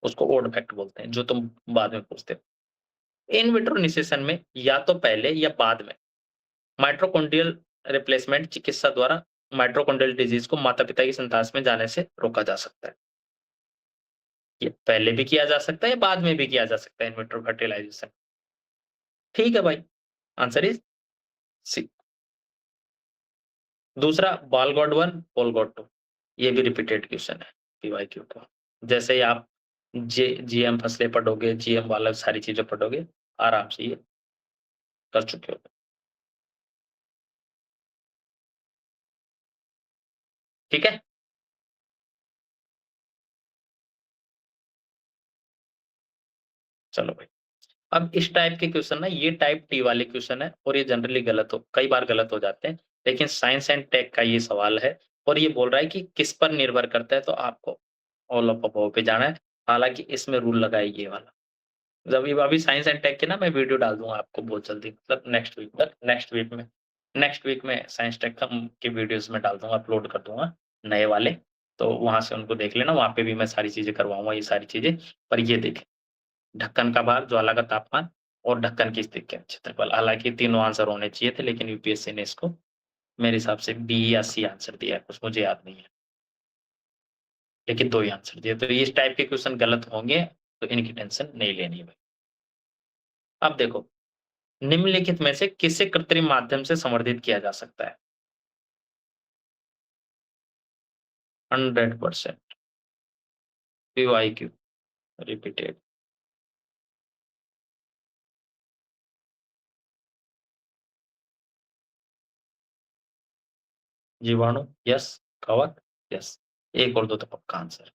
उसको ओड फैक्ट बोलते हैं, जो तुम बाद में पूछते हो। इन विट्रो निषेचन में या तो पहले या बाद में माइटोकॉन्ड्रियल रिप्लेसमेंट चिकित्सा द्वारा माइटोकॉन्ड्रियल डिजीज को माता-पिता की संतान में जाने से रोका जा सकता है। ये पहले भी किया जा सकता है, बाद में भी किया जा सकता है इन विट्रो फर्टिलाइजेशन। ठीक है भाई, आंसर इज सी। दूसरा बाल गॉड 1, पोल गॉड 2। ये भी रिपीटेड क्वेश्चन है पीवाईक्यू का। जैसे ही आप जीएम फसलें पढ़ोगे, जीएम वाला सारी चीजें पढ़ोगे, आराम से ये कर चुके हो। ठीक है? चलो भाई। अब इस टाइप के क्वेश्चन ना, ये टाइप टी वाले क्वेश्चन है और ये जनरली कई बार गलत हो जाते हैं। लेकिन साइंस एंड टेक का ये सवाल है और ये बोल रहा है कि किस पर निर्भर करता है, तो आपको ऑल ऑफ अबव पे जाना है। हालाँकि इसमें रूल लगा है ये वाला। जब ये अभी साइंस एंड टेक के ना मैं वीडियो डाल दूँगा आपको बहुत जल्दी, मतलब नेक्स्ट वीक में साइंस टेक के वीडियोज़ में डाल दूँगा, अपलोड कर दूँगा नए वाले। तो वहाँ से उनको देख लेना, वहाँ पे भी मैं सारी चीज़ें करवाऊँगा, ये सारी चीज़ें। पर ये देखें, ढक्कन का भाग, ज्वाला का तापमान और ढक्कन की स्थिति का क्षेत्रफल। हालाँकि तीनों आंसर होने चाहिए थे, लेकिन यूपीएससी ने इसको मेरे हिसाब से बी या सी आंसर दिया है, कुछ मुझे याद नहीं है। लेकिन 2 ही आंसर दिए, तो इस टाइप के क्वेश्चन गलत होंगे, तो इनकी टेंशन नहीं लेनी है भाई। अब देखो, निम्नलिखित में से किसे कृत्रिम माध्यम से संवर्धित किया जा सकता है? 100% पीवाईक्यू रिपीटेड। जीवाणु यस, कवक यस। एक और दो तो पक्का आंसर।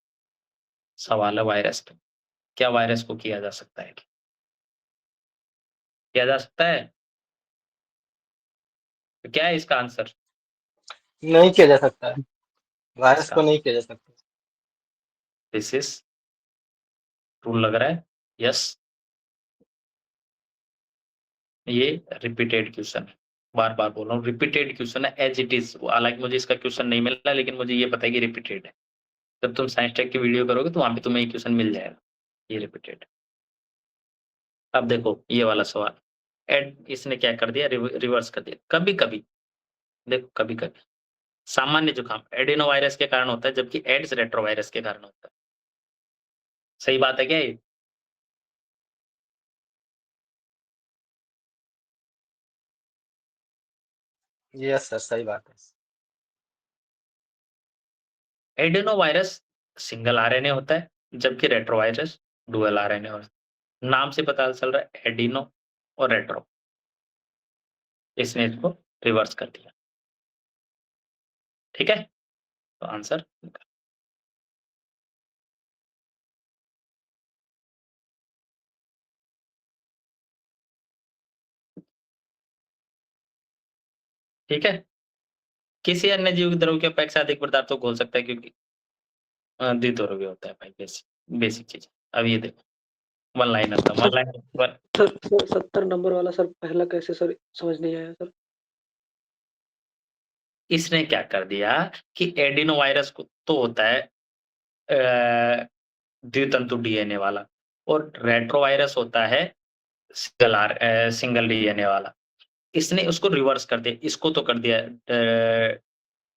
सवाल है वायरस पे। क्या वायरस को किया जा सकता है? किया जा सकता है? तो क्या है इसका आंसर? नहीं किया जा सकता है, वायरस इसका को नहीं किया जा सकता। दिस इज रूल लग रहा है। यस, ये रिपीटेड क्वेश्चन है। बार-बार बोल रहा हूँ, रिपीटेड क्वेश्चन है एज़ इट इज़। हालाँकि मुझे इसका क्वेश्चन नहीं मिला, लेकिन मुझे ये पता है कि रिपीटेड है। जब तुम साइंस टेक की वीडियो करोगे तो वहाँ पे तुम्हें ये क्वेश्चन मिल जाएगा। ये रिपीटेड। अब देखो ये वाला सवाल। इसने क्या कर दिया, रिवर्स कर दिया। कभी-कभी, देखो कभी-कभी सामान्य जुकाम एडिनोवायरस के कारण होता है, जबकि एड्स रेट्रोवायरस के कारण होता है। सही बात है क्या ये? यस सर, सही बात है। एडिनोवायरस सिंगल आरएनए होता है, जबकि रेट्रोवायरस डुअल आरएनए होता है। नाम से पता चल रहा है एडिनो और रेट्रो। इसने इसको रिवर्स कर दिया। ठीक है? तो आंसर ठीक है? किसी अन्य जीव द्रव की अपेक्षा अधिक पदार्थ को घोल सकता है, क्योंकि द्विध्रुवीय होता है भाई, बेसिक बेसिक चीज़। अब ये देखो, वन लाइनर था, वन लाइनर। सर 70 नंबर वाला सर पहला कैसे सर समझ नहीं आया सर। इसने क्या कर दिया कि एडिनो वायरस तो होता है द्वितंतु डीएनए वाला, और रेट्रोवायरस होता है सिंगल डीएनए वाला। इसने उसको रिवर्स कर दिया, इसको तो कर दिया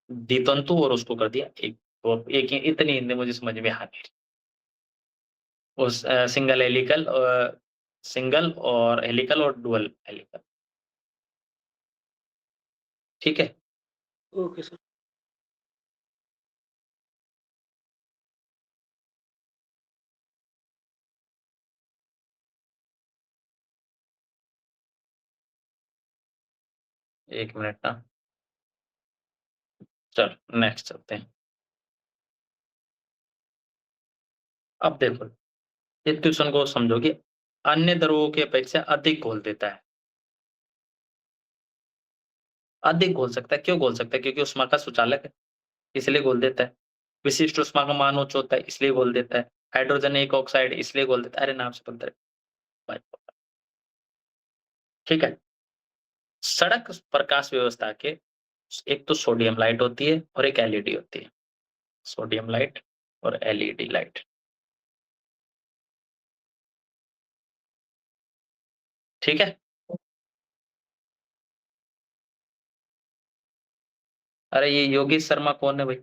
द्वितंतु और उसको कर दिया एक, वो एक ही, इतनी हिंदी मुझे समझ में आ नहीं रही। उस सिंगल और हेलिकल और डुअल हेलिकल। ठीक है। Okay sir. एक मिनट ना, चल नेक्स्ट चलते हैं। अब देखो, इस क्वेश्चन को समझो कि अन्य द्रवों की अपेक्षा अधिक घोल देता है। अधिक घोल सकता है, क्यों घोल सकता है? क्योंकि ऊष्मा का सुचालक है, इसलिए घोल देता है। विशिष्ट ऊष्मा का मान उच्च होता है, इसलिए घोल देता है। हाइड्रोजन एक ऑक्साइड, इसलिए घोल देता है। अरे नाम से बनता है। ठीक है। सड़क प्रकाश व्यवस्था के एक तो सोडियम लाइट होती है और एक एलईडी होती है। सोडियम लाइट और एलईडी लाइट। ठीक है। अरे ये योगेश शर्मा कौन है भाई?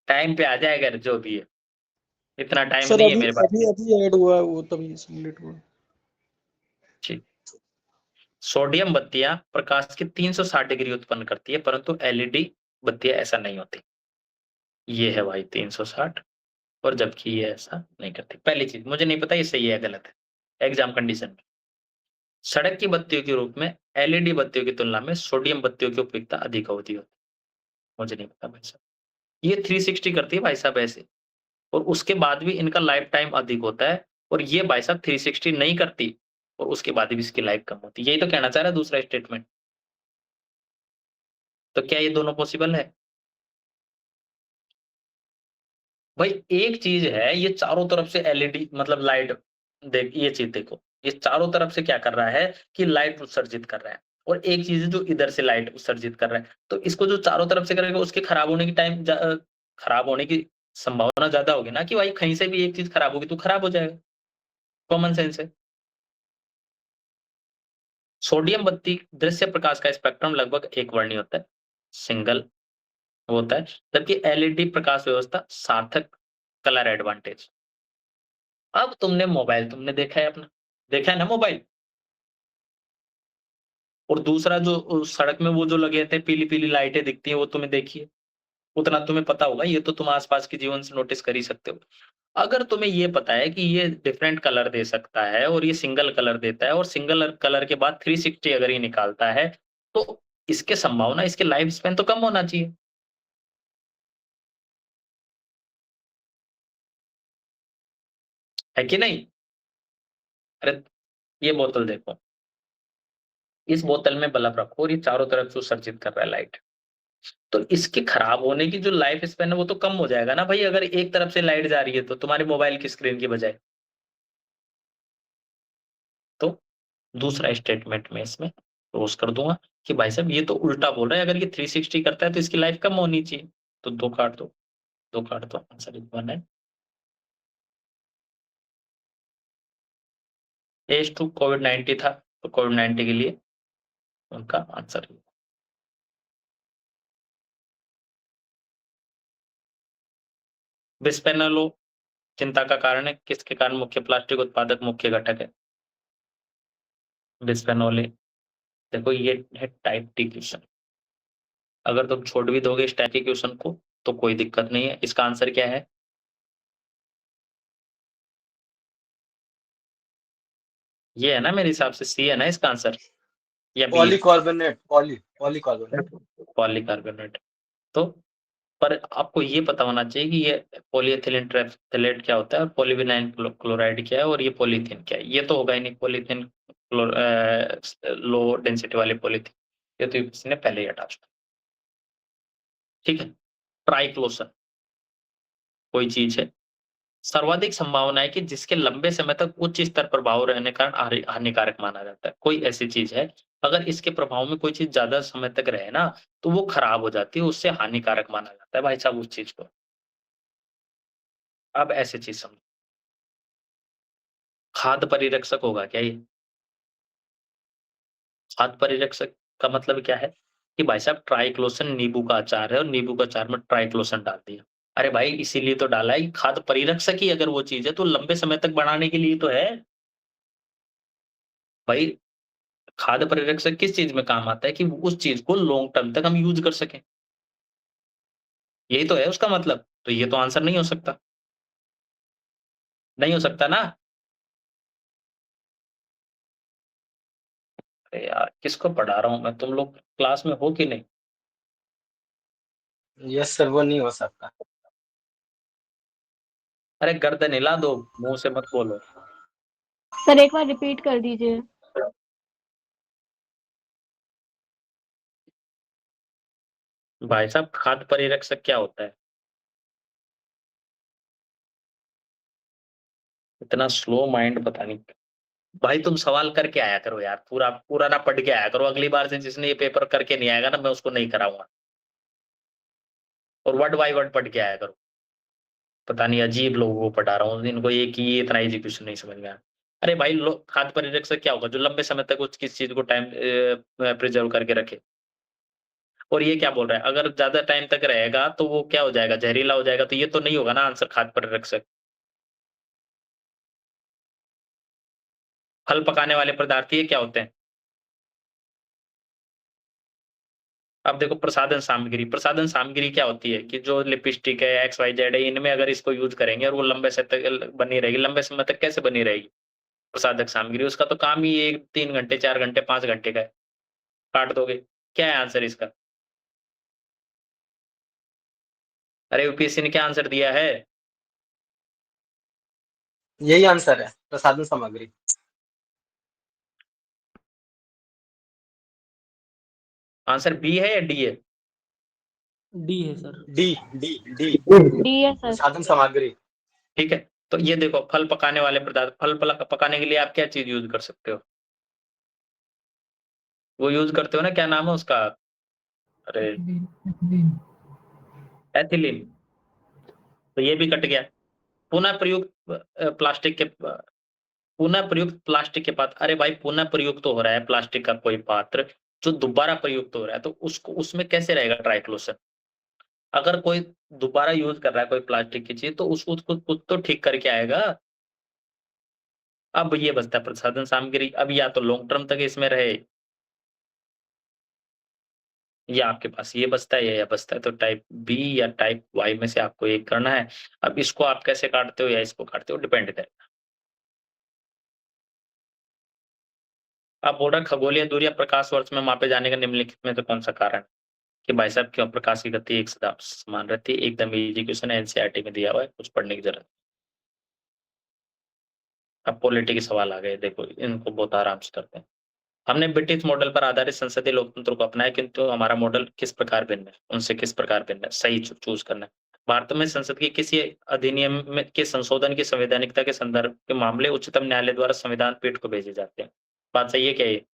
टाइम पे आ जाएगा जो भी है, इतना टाइम सर नहीं है अभी मेरे पास। अभी अभी ऐड हुआ वो, तभी लेट हुआ। ठीक। सोडियम बत्तियां प्रकाश की 360 डिग्री उत्पन्न करती है, परंतु एलईडी बत्तियां ऐसा नहीं होती। ये है भाई 360, और जबकि ये ऐसा नहीं करती। पहली चीज मुझे नहीं पता ये सही है गलत है, एग्जाम कंडीशन में। सड़क की बत्तियों के रूप में एलईडी बत्तियों की तुलना में सोडियम बत्तियों की उपयोगिता अधिक होती है। मुझे नहीं पता भाई साहब। ये 360 करती है भाई साहब ऐसे, और उसके बाद भी इनका लाइफ टाइम अधिक होता है, और ये भाई साहब 360 नहीं करती और उसके बाद भी इसकी लाइफ कम होती है। यही तो कहना चाह रहा है दूसरा स्टेटमेंट। तो क्या ये दोनों पॉसिबल है? भाई एक चीज है, ये चारों तरफ से एलईडी मतलब लाइट, देख ये चीज देखो, ये चारों तरफ से क्या कर रहा है कि लाइट उत्सर्जित कर रहा है, और एक चीज है जो इधर से लाइट उत्सर्जित कर रहा है। तो इसको जो चारों तरफ से करेगा उसके खराब होने की खराब होने की संभावना ज्यादा होगी ना, कि भाई कहीं से भी एक चीज खराब होगी तो खराब हो जाएगा। कॉमन सेंस है। सोडियम बत्ती दृश्य प्रकाश का स्पेक्ट्रम लगभग एक वर्णीय होता है, सिंगल होता है, जबकि एलईडी प्रकाश व्यवस्था सार्थक कलर एडवांटेज। अब तुमने देखा है अपना, देखा है ना मोबाइल? और दूसरा जो सड़क में वो जो लगे थे पीली-पीली लाइटें दिखती हैं, वो तुम्हें देखी है? उतना तुम्हें पता होगा, ये तो तुम आस-पास के जीवन से नोटिस कर ही सकते हो। अगर तुम्हें ये पता है कि ये डिफरेंट कलर दे सकता है और ये सिंगल कलर देता है, और सिंगल कलर के बाद 360 अगर ये निकालता है, तो इसके संभावना, इसके लाइफ स्पैन तो कम होना चाहिए। है कि नहीं? अरे ये बोतल देखो, इस बोतल में बल्ब रखो और ये चारों तरफ से उत्सर्जित कर रहा है लाइट। तो इसके खराब होने की जो लाइफ स्पैन है वो तो कम हो जाएगा ना भाई, अगर एक तरफ से लाइट जा रही है तो तुम्हारे मोबाइल की स्क्रीन की बजाय। तो दूसरा स्टेटमेंट में इसमें क्लोज कर दूंगा कि भाई साहब ये तो उल्टा बोल रहा है, अगर ये 360 करता है तो इसकी लाइफ कम होनी चाहिए। तो दो काट दो, दो काट दो, आंसर इज 1 है। एज टू कोविड-19 था, तो कोविड-19 के लिए उनका आंसर। बिस्फेनोल चिंता का कारण है, किसके कारण मुख्य प्लास्टिक उत्पादक मुख्य घटक है? बिस्फेनोल ए। देखो ये है टाइप टी क्वेश्चन, अगर तुम छोड़ भी दोगे इस टाइप के क्वेश्चन को तो कोई दिक्कत नहीं है। इसका आंसर क्या है? ये है ना, मेरे हिसाब से सी है ना इसका आंसर, या बी है? Polycarbonate, polycarbonate. पॉलीकार्बोनेट। तो पर आपको ये पता होना चाहिए कि ये पॉलीएथिलीन ट्रिप्थलेट क्या होता है और पॉलीविनाइल क्लोराइड क्या है और ये पॉलीथीन क्या है। ये तो होगा ही नहीं पॉलीथीन, लो डेंसिटी वाली पॉलीथीन, ये तो किसी ने पहले ही हटा चुका। ठीक है। ट्राइक्लोसन, कोई चीज है, सर्वाधिक संभावना है कि जिसके लंबे समय तक उच्च स्तर प्रभाव रहने का कारण हानिकारक माना जाता है। कोई ऐसी चीज है, अगर इसके प्रभाव में कोई चीज ज्यादा समय तक रहे ना, तो वो खराब हो जाती है, उससे हानिकारक माना जाता है भाई साहब उस चीज को। अब ऐसी चीज समझो, खाद्य परिरक्षक होगा क्या ये? खाद्य परिरक्षक का मतलब क्या है कि भाई साहब ट्राइक्लोसन नींबू का अचार है और नींबू का अचार में ट्राइक्लोसन डाल दिया। अरे भाई इसीलिए तो डाला है कि खाद्य परिरक्षक ही अगर वो चीज है तो लंबे समय तक बनाने के लिए तो है। भाई खाद्य परिरक्षक किस चीज में काम आता है कि उस चीज को लॉन्ग टर्म तक हम यूज कर सकें। यही तो है उसका मतलब। तो ये तो आंसर नहीं हो सकता। नहीं हो सकता ना? अरे यार किसको पढ़ा रहा हूँ मैं, तुम लोग क्लास में हो कि नहीं? यस सर, वो नहीं हो सकता। अरे गर्दन हिला दो, मुंह से मत बोलो। सर एक बार रिपीट कर दीजिए। भाई साहब खाद्य परिरक्षक क्या होता है? इतना स्लो माइंड पता नहीं। भाई तुम सवाल करके आया करो यार, पूरा पूरा ना पढ़ के आया करो। अगली बार से जिसने ये पेपर करके नहीं आएगा ना, मैं उसको नहीं कराऊंगा। और वर्ड बाय वर्ड पढ़ के आया करो। पता नहीं अजीब लोगों को पढ़ा रहा हूँ, इनको ये कि ये इतना इजी क्वेश्चन नहीं समझ में आया। अरे भाई खाद्य परिरक्षक क्या होगा? जो लंबे समय तक उस किस चीज को टाइम प्रिजर्व करके रखे। और ये क्या बोल रहा है, अगर ज्यादा टाइम तक रहेगा तो वो क्या हो जाएगा, जहरीला हो जाएगा। तो ये तो नहीं होगा ना आंसर खाद्य परिरक्षक। फल पकाने वाले पदार्थ ये क्या होते हैं? अब देखो प्रसाधन सामग्री, प्रसाधन सामग्री क्या होती है कि जो लिपस्टिक है, एक्स वाई जेड है, इनमें अगर इसको यूज करेंगे और वो लंबे समय तक बनी रहेगी, लंबे समय तक कैसे बनी रहेगी? प्रसाधक सामग्री, उसका तो काम ही एक 3 घंटे 4 घंटे 5 घंटे का है। काट दोगे। क्या है आंसर इसका? अरे यूपीएससी ने क्या आंसर दिया है? यही आंसर है, प्रसाधन सामग्री। आंसर बी है या डी है? डी है sir. D D D D है सर। प्रसाधन सामग्री। ठीक है। तो ये देखो फल पकाने वाले पदार्थ, पकाने के लिए आप क्या चीज यूज कर सकते हो? वो यूज करते हो ना, क्या नाम है उसका? अरे एथिलीन। तो ये भी कट गया। पुनः प्रयुक्त प्लास्टिक के पुनः प्रयुक्त प्लास्टिक के पात्र। अरे भाई पुनः प्रयुक्त तो हो रहा है प्लास्टिक का कोई पात्र, जो दोबारा प्रयुक्त हो रहा है, तो उसको उसमें कैसे रहेगा ट्राइक्लोसन? अगर कोई दोबारा यूज कर रहा है कोई प्लास्टिक की चीज, तो उसको खुद तो ठीक करके आएगा। अब ये बचता है प्रसाधन सामग्री। अब या तो लॉन्ग टर्म तक इसमें रहे, या आपके पास ये बचता है या बचता है। तो टाइप बी या टाइप वाई में से आपको एक करना है। अब इसको आप कैसे काटते हो या इसको काटते हो, डिपेंड करेगा। आप बोल रहे हैं खगोलीय दूरियां प्रकाश वर्ष में मापे जाने का निम्नलिखित में से कौन सा कारण है? कि भाई साहब क्यों प्रकाश की गति एक समान रहती है? एकदम इजी क्वेश्चन है, एनसीईआरटी में दिया हुआ है, कुछ पढ़ने की जरूरत। अब पॉलिटी के सवाल आ गए, देखो इनको बहुत आराम से करते हैं। हमने ब्रिटिश मॉडल पर आधारित संसदीय लोकतंत्र को अपनाया, किंतु हमारा मॉडल किस प्रकार भिन्न है उनसे? किस प्रकार भिन्न है? सही चूज करना है। भारत में संसद के किसी अधिनियम में के संशोधन की संवैधानिकता के संदर्भ के मामले उच्चतम न्यायालय द्वारा संविधान पीठ को भेजे जाते हैं। बात सही है क्या ये?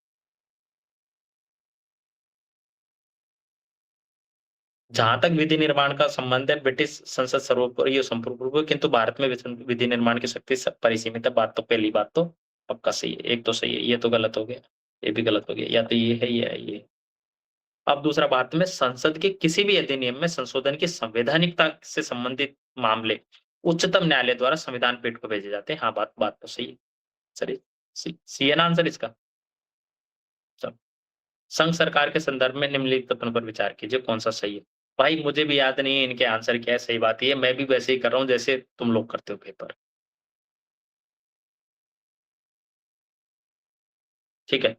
जहां तक विधि निर्माण का संबंध है, ब्रिटिश संसद सर्वोपरि और संपूर्ण है, किंतु भारत में विधि निर्माण की शक्ति परिसीमित है। बात तो पहली बात तो पक्का सही है, एक तो सही है, ये तो गलत हो गया, ये भी गलत हो गया, या तो ये है या ये। अब दूसरा, भारत में संसद के किसी भी अधिनियम में संशोधन की संवैधानिकता से संबंधित मामले उच्चतम न्यायालय द्वारा संविधान पीठ को भेजे जाते हैं। हाँ बात बात तो सही है। सही सी है ना आंसर इसका? सब संघ सरकार के संदर्भ में निम्नलिखित कथनों पर विचार कीजिए, कौन सा सही है? भाई मुझे भी याद नहीं है इनके आंसर क्या है, सही बात है, मैं भी वैसे ही कर रहा हूँ जैसे तुम लोग करते हो पेपर। ठीक है।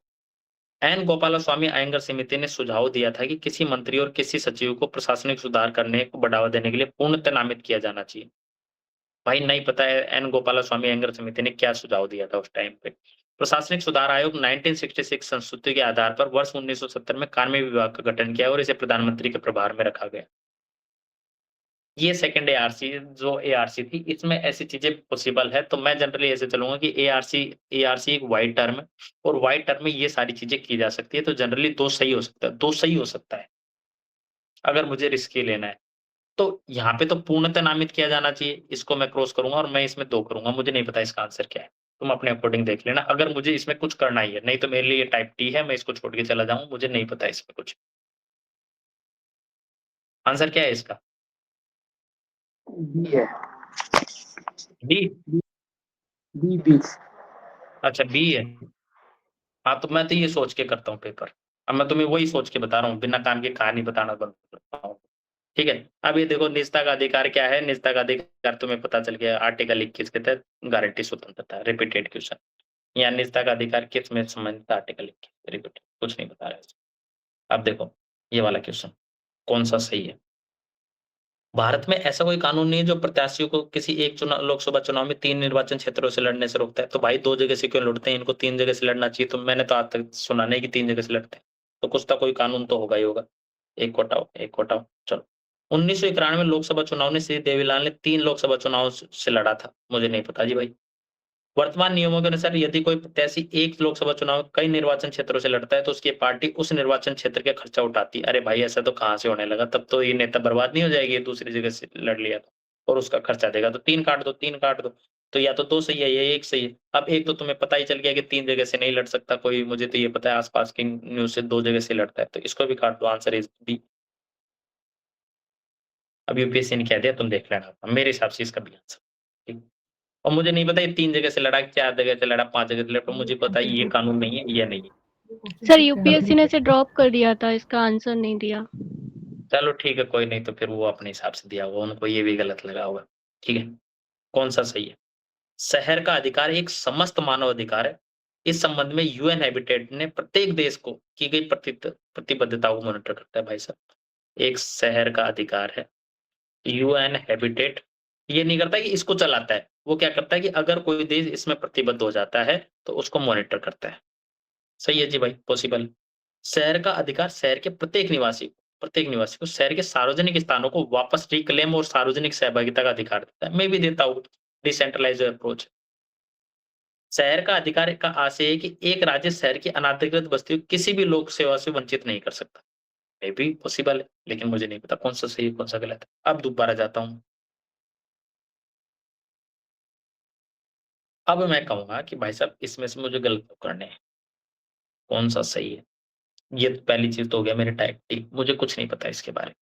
एन गोपालस्वामी अयंगर समिति ने सुझाव दिया था कि किसी मंत्री और किसी सचिव को प्रशासनिक सुधार करने को बढ़ावा देने के लिए पूर्णतः नामित किया जाना चाहिए। भाई नहीं पता है एन गोपालस्वामी अयंगर समिति ने क्या सुझाव दिया था उस टाइम पे। प्रशासनिक सुधार आयोग 1966 संस्तुति के आधार पर वर्ष 1970 में कार्मिक विभाग का गठन किया और इसे प्रधानमंत्री के प्रभार में रखा गया। ये सेकंड एआरसी जो एआरसी थी, इसमें ऐसी चीज़ें पॉसिबल है, तो मैं जनरली ऐसे चलूँगा कि एआरसी एआरसी एक वाइड टर्म है और वाइड टर्म में ये सारी चीज़ें की जा सकती है, तो जनरली 2 सही हो सकता है, 2 सही हो सकता है, अगर मुझे रिस्क ही लेना है। तो यहाँ पे तो पूर्णतः नामित किया जाना चाहिए, इसको मैं क्रॉस करूँगा और मैं इसमें 2 करूँगा, मुझे नहीं पता इसका आंसर क्या है। तुम अपने अकॉर्डिंग देख लेना, अगर मुझे इसमें कुछ करना ही है, नहीं तो मेरे लिए ये टाइप टी है, मैं इसको छोड़ के चला जाऊँ, मुझे नहीं पता इसमें कुछ। आंसर क्या है इसका? बी है। डी? बी। अच्छा बी है। हाँ, तो मैं तो ये सोच के करता हूँ पेपर। अब मैं तुम्हें वही सोच के बता रहा हूँ, बिना काम की कहानी बताना बंद करता हूँ। ठीक है? अब ये देखो निजता का अधिकार क्या है? निजता का अधिकार तुम्हें पता चल गया, आर्टिकल 21 के तहत गारंटी स्वतंत्रता, रिपीटेड क्वेश्चन। यहाँ निजता का अधिकार किसमें संबंधित है? आर्टिकल 21, रिपीटेड, कुछ नहीं बता रहा है। अब देखो ये वाला क्वेश्चन, कौन-सा सही है? भारत में ऐसा कोई कानून नहीं है जो प्रत्याशियों को किसी एक चुनाव लोकसभा चुनाव में 3 निर्वाचन क्षेत्रों से लड़ने से रोकता है। तो भाई 2 जगह से क्यों लड़ते हैं? इनको 3 जगह से लड़ना चाहिए, तो मैंने तो आज तक सुना नहीं कि 3 जगह से लड़ते हैं। तो कुछ तो कोई कानून तो होगा ही होगा। एक को हटाओ, एक को हटाओ, चलो। 1991 में लोकसभा चुनाव में श्री देवीलाल ने 3 लोकसभा चुनाव से लड़ा था। मुझे नहीं पता जी भाई। वर्तमान नियमों के अनुसार यदि कोई प्रत्याशी एक लोकसभा चुनाव कई निर्वाचन क्षेत्रों से लड़ता है, तो उसकी पार्टी उस निर्वाचन क्षेत्र का खर्चा उठाती है। अरे भाई ऐसा तो कहाँ से होने लगा? तब तो ये नेता बर्बाद नहीं हो जाएगी, ये दूसरी जगह से लड़ लिया तो और उसका खर्चा देगा। तो 3 काट दो, 3 काट दो। तो या तो 2 सही है या 1 सही है। अब एक तो तुम्हें पता ही चल गया कि 3 जगह से नहीं लड़ सकता कोई, मुझे तो ये पता है आस-पास की न्यूज़ से 2 जगह से लड़ता है, तो इसको भी काट दो, आंसर इज़ बी। अब यूपीएससी ने कह दिया, तुम देख लेना। मेरे हिसाब से इसका बी आंसर, ठीक। और मुझे नहीं पता ये 3 जगह से लड़ा, 4 जगह से लड़ा, 5 जगह से लड़ा, मुझे पता है ये कानून नहीं है, ये नहीं है। सर यूपीएससी ने इसे ड्रॉप कर दिया था, इसका आंसर नहीं दिया। चलो ठीक है, कोई नहीं, तो फिर वो अपने हिसाब से दिया होगा, उनको ये भी गलत लगा होगा। ठीक है, कौन-सा सही है? शहर का अधिकार एक समस्त मानव अधिकार है। इस संबंध में यूएन हैबिटेट ने प्रत्येक देश को की गई प्रतिबद्धता को मॉनिटर करता है भाई साहब। एक शहर का अधिकार है। यूएन हैबिटेट ये नहीं करता कि इसको चलाता है, वो क्या करता है कि अगर कोई देश इसमें प्रतिबद्ध हो जाता है, तो उसको मॉनिटर करता है। सही है जी भाई, पॉसिबल। शहर का अधिकार शहर के प्रत्येक निवासी को शहर के सार्वजनिक स्थानों को वापस रिक्लेम और सार्वजनिक सहभागिता का अधिकार देता है। मैं भी देता हूँ, डिसेंट्रलाइज्ड अप्रोच। शहर का अधिकार का आशय है कि एक राज्य शहर की अनाधिकृत बस्तियों किसी भी लोक सेवा से वंचित नहीं कर सकता। मे बी पॉसिबल है, लेकिन मुझे नहीं पता कौन सा सही है, कौन सा गलत है। अब दोबारा जाता हूँ। अब मैं कहूँगा कि भाई साहब इसमें से मुझे गलत करने हैं। कौन सा सही है? ये तो पहली चीज़ तो हो गया मेरे टाइप टी, मुझे कुछ नहीं पता इसके बारे में।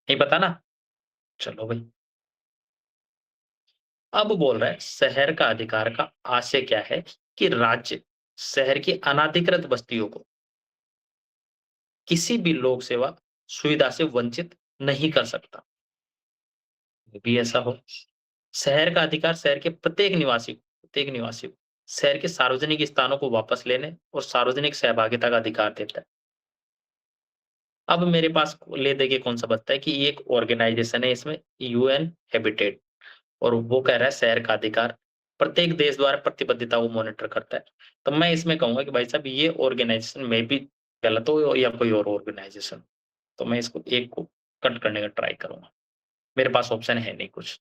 नहीं पता ना? चलो भाई। अब बोल रहा है शहर का अधिकार का आशय क्या है कि राज्य शहर की अनाधिकृत बस्तियों को किसी भी लोक सेवा सुविधा से वंचित नहीं कर सकता। ये भी ऐसा हो। शहर का अधिकार शहर के प्रत्येक निवासी को शहर के सार्वजनिक स्थानों को वापस लेने और सार्वजनिक सहभागिता का अधिकार देता है। अब मेरे पास ले देखिए कौन सा बचता है कि ये एक ऑर्गेनाइजेशन है, इसमें यूएन हैबिटेट, और वो कह रहा है शहर का अधिकार प्रत्येक देश द्वारा प्रतिबद्धता को मॉनिटर करता है। तो मैं इसमें कहूंगा कि भाई साहब ये ऑर्गेनाइजेशन में भी गलत हो या कोई और ऑर्गेनाइजेशन, तो मैं इसको एक को कट करने का ट्राई करूंगा। मेरे पास ऑप्शन है नहीं कुछ।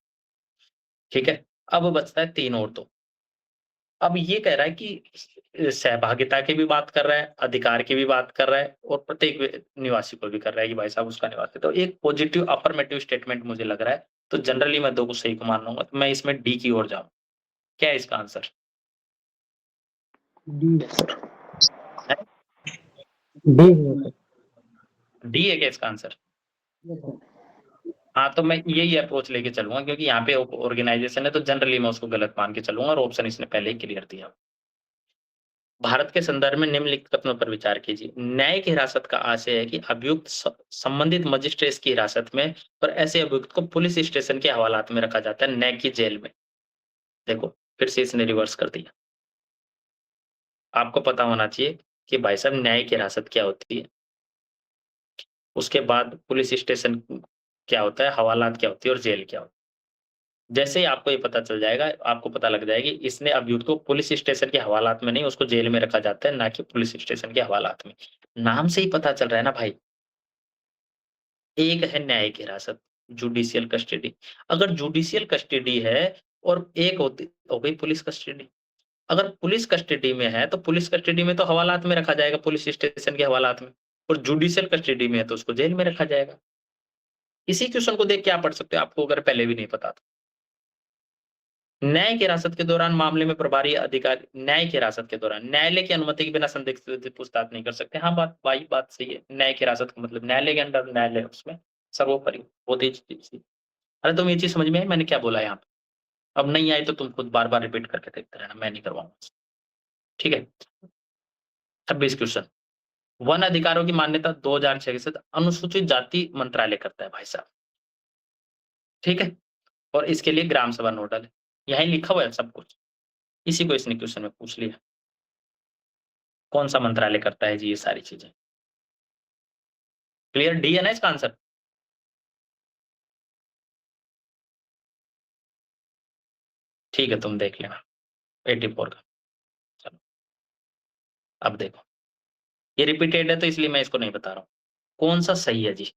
ठीक है, अब बचता है 3 और 2। अब ये कह रहा है कि सहभागिता की भी बात कर रहा है, अधिकार की भी बात कर रहा है और प्रत्येक निवासी को भी कर रहा है कि भाई साहब उसका निवासी। तो एक पॉजिटिव अफर्मेटिव स्टेटमेंट मुझे लग रहा है, तो जनरली मैं 2 को सही को मान लूँगा, तो मैं इसमें डी की ओर जाऊँ। क्या है इसका आंसर? डी है सर। है? डी है। डी है क्या इसका आंसर? हाँ, तो मैं यही अप्रोच लेके चलूँगा क्योंकि यहाँ पे ऑर्गेनाइजेशन है, तो जनरली मैं उसको गलत मान के चलूँगा और ऑप्शन इसने पहले ही क्लियर दिया। भारत के संदर्भ में निम्नलिखित कथनों पर विचार कीजिए। न्यायिक हिरासत का आशय है कि अभियुक्त संबंधित मजिस्ट्रेट की हिरासत में और ऐसे अभियुक्त को पुलिस स्टेशन के हवालात में रखा जाता है, न कि जेल में। देखो, फिर से इसने रिवर्स कर दिया। आपको पता होना चाहिए कि भाई साहब न्यायिक हिरासत क्या होती है, उसके बाद पुलिस स्टेशन क्या होता है, हवालात क्या होती है और जेल क्या होती है। जैसे ही आपको ये पता चल जाएगा, आपको पता लग जाएगी इसने अभियुक्त को पुलिस स्टेशन के हवालात में नहीं, उसको जेल में रखा जाता है, ना कि पुलिस स्टेशन के हवालात में। नाम से ही पता चल रहा है ना भाई। एक है न्यायिक हिरासत, जुडिशियल कस्टडी। अगर जुडिशियल कस्टडी है और एक होती हो गई पुलिस कस्टडी। अगर पुलिस कस्टडी में है तो पुलिस कस्टडी में तो हवालात में रखा जाएगा, पुलिस स्टेशन के हवालात में, और जुडिशियल कस्टडी में है तो उसको जेल में रखा जाएगा। इसी क्वेश्चन को देख के आप पढ़ सकते हो, आपको अगर पहले भी नहीं पता तो। न्यायिक हिरासत के दौरान मामले में प्रभारी अधिकारी न्यायिक हिरासत के दौरान न्यायालय की अनुमति के बिना संदिग्ध से पूछताछ नहीं कर सकते। हाँ, बात सही है। न्यायिक हिरासत का मतलब न्यायालय के अंडर, न्यायालय उसमें सर्वोपरि होती चीज। अरे तुम ये चीज समझ में आई मैंने क्या बोला यहाँ पे? अब नहीं आई तो तुम खुद बार-बार रिपीट करके देखते रहना, मैं नहीं करवाऊंगा। ठीक है। 26 क्वेश्चन। वन अधिकारों की मान्यता 2006 से अनुसूचित जाति मंत्रालय करता है भाई साहब। ठीक है। और इसके लिए ग्राम सभा नोडल है। यहीं लिखा हुआ है सब कुछ। इसी को इसने क्वेश्चन में पूछ लिया। कौन सा मंत्रालय करता है जी ये सारी चीजें? क्लियर? डी है ना इसका आंसर? ठीक है, तुम देख लेना 84 का। चलो अब देखो, ये रिपीटेड है तो इसलिए मैं इसको नहीं बता रहा हूं। कौन सा सही है जी?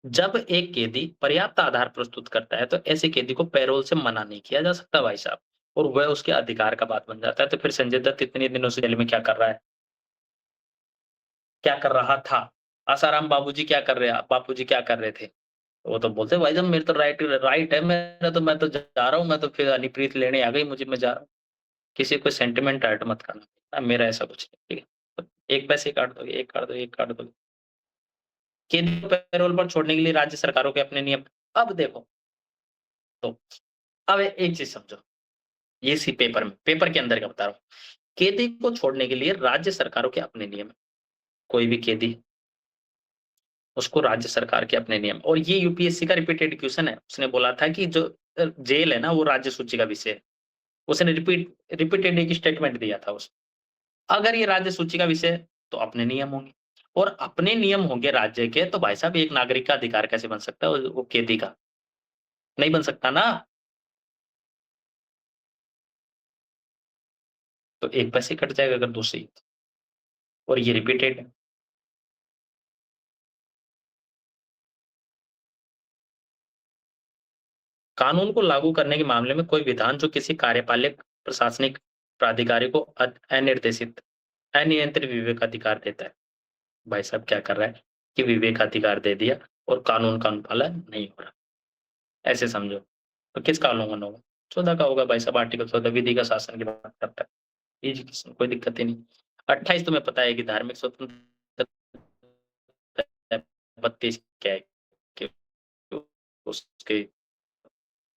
जब एक कैदी पर्याप्त आधार प्रस्तुत करता है तो ऐसे कैदी को पैरोल से मना नहीं किया जा सकता भाई साहब, और वह उसके अधिकार का बात बन जाता है। तो फिर संजय दत्त इतने दिनों से जेल में क्या कर रहा है? क्या कर रहा था? आसाराम बाबूजी क्या कर रहे थे? वो तो बोलते भाई साहब मेरे तो राइट है, मैं तो जा रहा हूँ, मैं तो फिर हनीप्रीत लेने आ गई मुझे, मैं जा रहा हूँ। किसी को सेंटिमेंट हर्ट मत करना, मेरा ऐसा कुछ नहीं। ठीक है, एक पैसे काट दोगे, एक काट दोगे। कैदी को पैरोल पर छोड़ने के लिए राज्य सरकारों के अपने नियम। अब देखो, तो अब एक चीज समझो, ये इसी पेपर के अंदर का बता रहा हूँ। कैदी को छोड़ने के लिए राज्य सरकारों के अपने नियम है। कोई भी कैदी, उसको राज्य सरकार के अपने नियम। और ये यूपीएससी का रिपीटेड क्वेश्चन है। उसने बोला था कि जो जेल है ना वो राज्य सूची का विषय है। उसने रिपीटेड एक स्टेटमेंट दिया था उसने। अगर ये राज्य सूची का विषय है तो अपने नियम होंगे, और अपने नियम होंगे राज्य के, तो भाई साहब एक नागरिक का अधिकार कैसे बन सकता है वो कैदी का? नहीं बन सकता ना। तो एक पैसे कट जाएगा अगर दूसरी, और ये रिपीटेड है। कानून को लागू करने के मामले में कोई विधान जो किसी कार्यपालक प्रशासनिक प्राधिकारी को अनिर्देशित अनियंत्रित विवेकाधिकार देता है। भाई साहब क्या कर रहा है कि विवेकाधिकार दे दिया और कानून का अनुपालन नहीं हो रहा, ऐसे समझो। तो किसका उल्लंघन होगा? 14 का होगा भाई साहब। आर्टिकल 14 विधि का शासन की बात करता है। एजुकेशन कोई दिक्कत ही नहीं। 28 तुम्हें पता है कि धार्मिक स्वतंत्रता। 32 क्या है कि उसके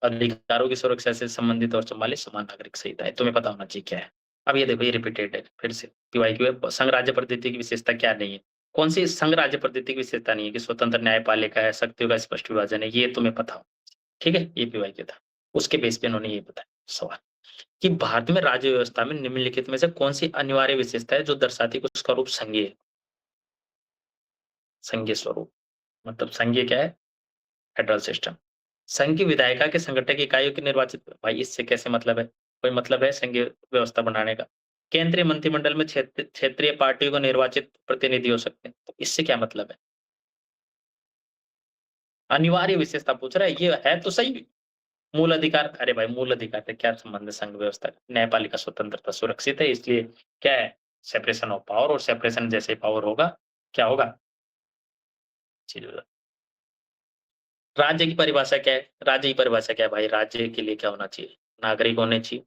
अधिकारों की सुरक्षा से संबंधित और 44 समान नागरिक संहिता है। तुम्हें पता होना चाहिए क्या है। अब ये देखो, ये रिपीटेड है फिर से। पीवाईक्यू है, संघ राज्य पद्धति की विशेषता क्या नहीं है? कौन सी संघ राज्य पद्धति की विशेषता नहीं है? कि स्वतंत्र न्यायपालिका है, शक्तियों का स्पष्ट विभाजन है, ये तुम्हें पता हो। ठीक है, ये पीवाईक्यू था। उसके बेस पे इन्होंने ये बताया सवाल कि भारत में राज्य व्यवस्था में निम्नलिखित में से कौन सी अनिवार्य विशेषता है जो दर्शाती है कि उसका रूप संघीय है? संघीय स्वरूप मतलब संघीय क्या है? Federal system. संघ की विधायिका के संगठक इकाइयों की निर्वाचित। भाई इससे कैसे मतलब है? कोई मतलब है संघीय व्यवस्था बनाने का? केंद्रीय मंत्रिमंडल में क्षेत्रीय पार्टियों को निर्वाचित प्रतिनिधि हो सकते हैं। तो इससे क्या मतलब है? अनिवार्य विशेषता पूछ रहा है, ये है तो सही। मूल अधिकार, अरे भाई मूल अधिकार से क्या संबंध है संघ व्यवस्था का? न्यायपालिका स्वतंत्रता सुरक्षित है, इसलिए क्या है? सेपरेशन ऑफ पावर, और सेपरेशन जैसे पावर होगा क्या होगा? राज्य की परिभाषा क्या है? राज्य की परिभाषा क्या है भाई? राज्य के लिए क्या होना चाहिए? नागरिक होने चाहिए।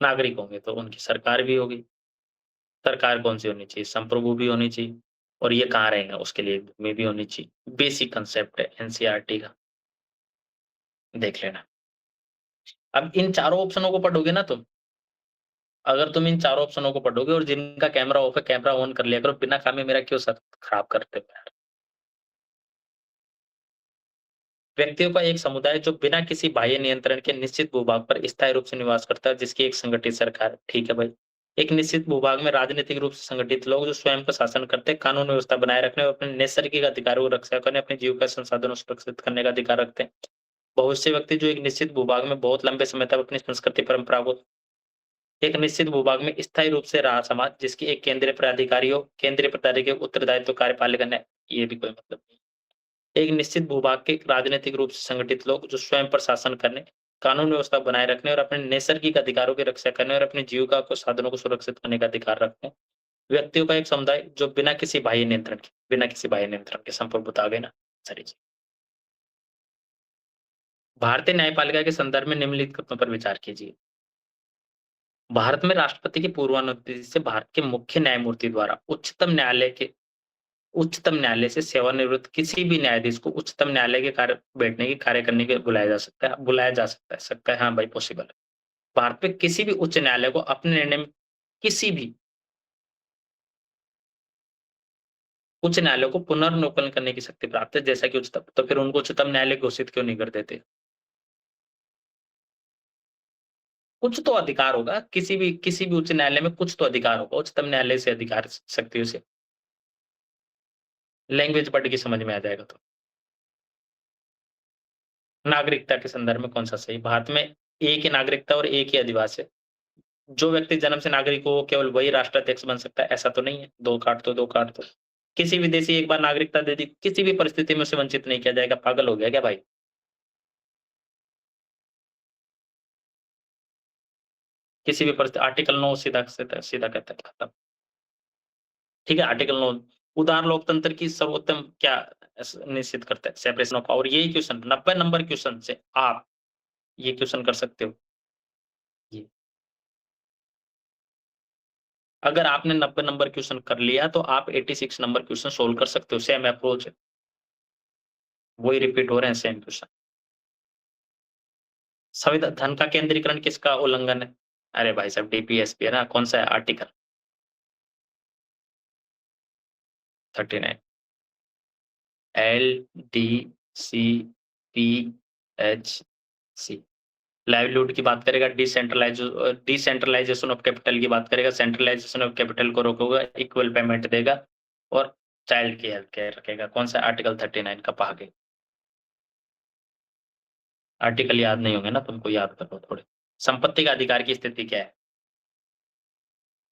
नागरिक होंगे तो उनकी सरकार भी होगी। सरकार कौन सी होनी चाहिए? संप्रभु भी होनी चाहिए। और ये कहाँ रहेंगे? उसके लिए भूमि भी होनी चाहिए। बेसिक कंसेप्ट है एनसीईआरटी का, देख लेना। अब इन चारों ऑप्शनों को पढ़ोगे ना तुम, अगर तुम इन चारों ऑप्शनों को पढ़ोगे और जिनका कैमरा ऑफ है कैमरा ऑन कर लिया करो। बिना काम में मेरा क्यों सर खराब करते हो यार? व्यक्तियों का एक समुदाय जो बिना किसी बाह्य नियंत्रण के निश्चित भूभाग पर स्थायी रूप से निवास करता है, जिसकी एक संगठित सरकार। ठीक है भाई। एक निश्चित भूभाग में राजनीतिक रूप से संगठित लोग जो स्वयं का शासन करते हैं, कानून व्यवस्था बनाए रखने और अपने नैसर्गिक अधिकारों को रक्षा करने, अपने जीविका संसाधनों सुरक्षित करने का अधिकार रखते हैं। बहुत से व्यक्ति जो एक निश्चित भूभाग में बहुत लंबे समय तक अपनी संस्कृति परंपरा को, एक निश्चित भूभाग में स्थायी रूप से रहा समाज जिसकी एक केंद्रीय प्राधिकारी हो, केंद्रीय प्राधिकारी के उत्तरदायित्व कार्यपालिका ने, ये भी कोई मतलब नहीं। एक निश्चित भूभाग के राजनीतिक रूप से संगठित लोग जो स्वयं प्रशासन करने, कानून व्यवस्था बनाए रखने और अपने नैसर्गिक अधिकारों की रक्षा करने और अपनी जीविका को साधनों को सुरक्षित करने का अधिकार रखते हैं। व्यक्तियों का एक समुदाय जो बिना किसी बाह्य नियंत्रण के संप्रभुता आ गए ना सारी चीज। भारतीय न्यायपालिका के संदर्भ में निम्नलिखित कथनों पर विचार कीजिए। भारत में राष्ट्रपति की पूर्वानुमति से भारत के मुख्य न्यायमूर्ति द्वारा उच्चतम न्यायालय से सेवानिवृत्त किसी भी न्यायाधीश को उच्चतम न्यायालय के कार्य करने के बुलाया जा सकता है। हाँ भाई, पॉसिबल है। भारत में किसी भी उच्च न्यायालय को अपने निर्णय में किसी भी उच्च न्यायालय को पुनर्नवलोकन करने की शक्ति प्राप्त है, जैसा कि उच्चतम, तो फिर उनको उच्चतम न्यायालय घोषित क्यों नहीं कर देते? कुछ तो अधिकार होगा, किसी भी उच्च न्यायालय में कुछ तो अधिकार होगा, उच्चतम न्यायालय से अधिकार शक्तियों से। लैंग्वेज पढ़ के समझ में आ जाएगा। तो नागरिकता के संदर्भ में कौन सा सही? भारत में एक ही नागरिकता और एक ही अधिवास है। जो व्यक्ति जन्म से नागरिक हो केवल वही राष्ट्राध्यक्ष बन सकता है, ऐसा तो नहीं है। दो काट तो किसी विदेशी एक बार नागरिकता दे दी, किसी भी परिस्थिति में उसे वंचित नहीं किया जाएगा। पागल हो गया क्या भाई? किसी भी परिस्थिति, आर्टिकल 9 सीधा सीधा कहता है खत्म। ठीक है, आर्टिकल 9 उदार लोकतंत्र की सर्वोत्तम क्या निश्चित करता है? Separation of power. यही क्वेश्चन 90 नंबर क्वेश्चन से आप ये क्वेश्चन कर सकते हो। ये अगर आपने 90 नंबर क्वेश्चन कर लिया तो आप 86 नंबर क्वेश्चन सोल्व कर सकते हो। सेम अप्रोच है, वही रिपीट हो रहे हैं, सेम क्वेश्चन। संविधान धन का केंद्रीकरण किसका उल्लंघन है? अरे भाई साहब, डीपीएसपी है ना। कौन सा है आर्टिकल? 39 LDCPHC। लाइवलीहुड की बात करेगा, डिसेंट्रलाइजेशन ऑफ कैपिटल की बात करेगा, सेंट्रलाइजेशन ऑफ कैपिटल को रोकेगा, इक्वल पेमेंट देगा और चाइल्ड की हेल्थ केयर रखेगा। कौन सा आर्टिकल 39 का भाग है? आर्टिकल याद नहीं होंगे ना, तुमको याद करो थोड़े। संपत्ति का अधिकार की स्थिति क्या है?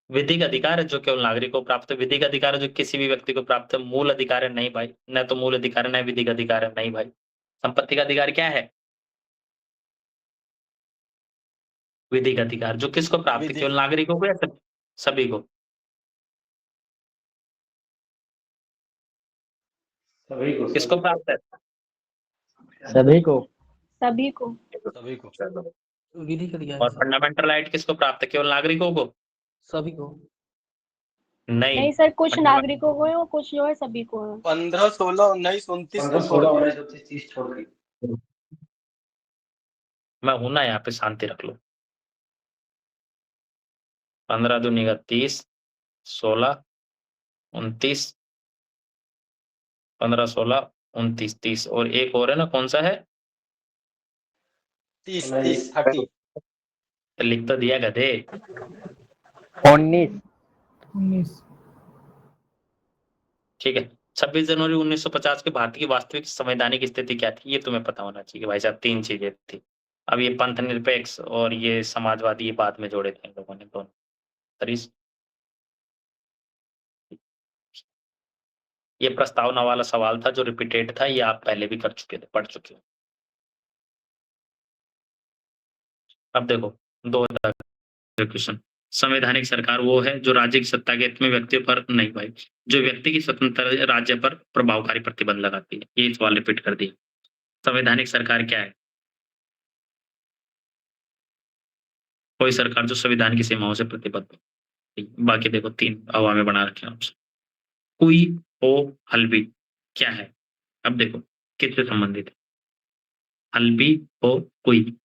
विधिक अधिकार है जो केवल नागरिक को प्राप्त है। विधिक अधिकार है जो किसी भी व्यक्ति को प्राप्त है। मूल अधिकार है नहीं भाई, न तो मूल अधिकार है न विधिक अधिकार है, नहीं भाई। संपत्ति का अधिकार क्या है? विधिक अधिकार जो किसको प्राप्त है? विधिक। केवल नागरिकों को या सभी को? किसको प्राप्त है? सभी को। सभी को। सभी को। विधि का अधिकार और फंडामेंटल राइट किसको प्राप्त है? केवल नागरिकों को? सभी को। नहीं सर, कुछ नागरिकों को है और कुछ जो है सभी को है। 15, 16, 19, 29 को छोड़ के। मैं हूं ना यहाँ पे, शांति रख लो। 15 दूनी का 30, 16, 29, 15, 16, 29, 30 और एक और है ना, कौन सा है? 30, लिख तो दिया गधे। 19। ठीक है। 26 जनवरी 1950 के भारत की वास्तविक संवैधानिक स्थिति क्या थी? ये तुम्हें पता होना चाहिए भाई साहब। 3 चीजें थी। अब ये पंथ निरपेक्ष और ये समाजवादी ये बाद में जोड़े थे इन लोगों ने दोनों। तरीस ये प्रस्तावना वाला सवाल था जो रिपीटेड था, ये आप पहले भी कर चुके थे, पढ़ चुके हो। अब देखो 2000 क्वेश्चन। संवैधानिक सरकार वो है जो राज्य की सत्ता के हित में व्यक्ति पर नहीं भाई, जो व्यक्ति की स्वतंत्र राज्य पर प्रभावकारी प्रतिबंध लगाती है। ये सवाल रिपीट कर दिया। संवैधानिक सरकार क्या है? कोई सरकार जो संविधान की सीमाओं से प्रतिबद्ध हो। बाकी देखो 3 हवा में बना रखे हैं ऑप्शन। कुई, हो, हल्बी क्या है? अब देखो किससे संबंधित है? हल्बी, हो, कुई।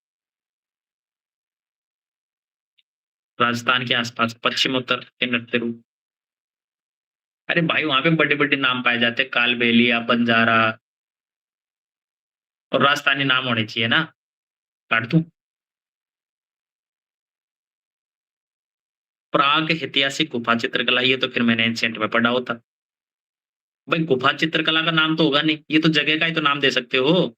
राजस्थान के आसपास पश्चिम उत्तर के नृत्य रूप। अरे भाई वहां पे बड़े बड़े नाम पाए जाते हैं, कालबेलिया, बंजारा, और राजस्थानी नाम होने चाहिए ना। काट दूं? प्राग ऐतिहासिक गुफा चित्रकला, ये तो फिर मैंने एंशिएंट में पढ़ा होता। भाई गुफा चित्रकला का नाम तो होगा नहीं, ये तो जगह का ही तो नाम दे सकते हो।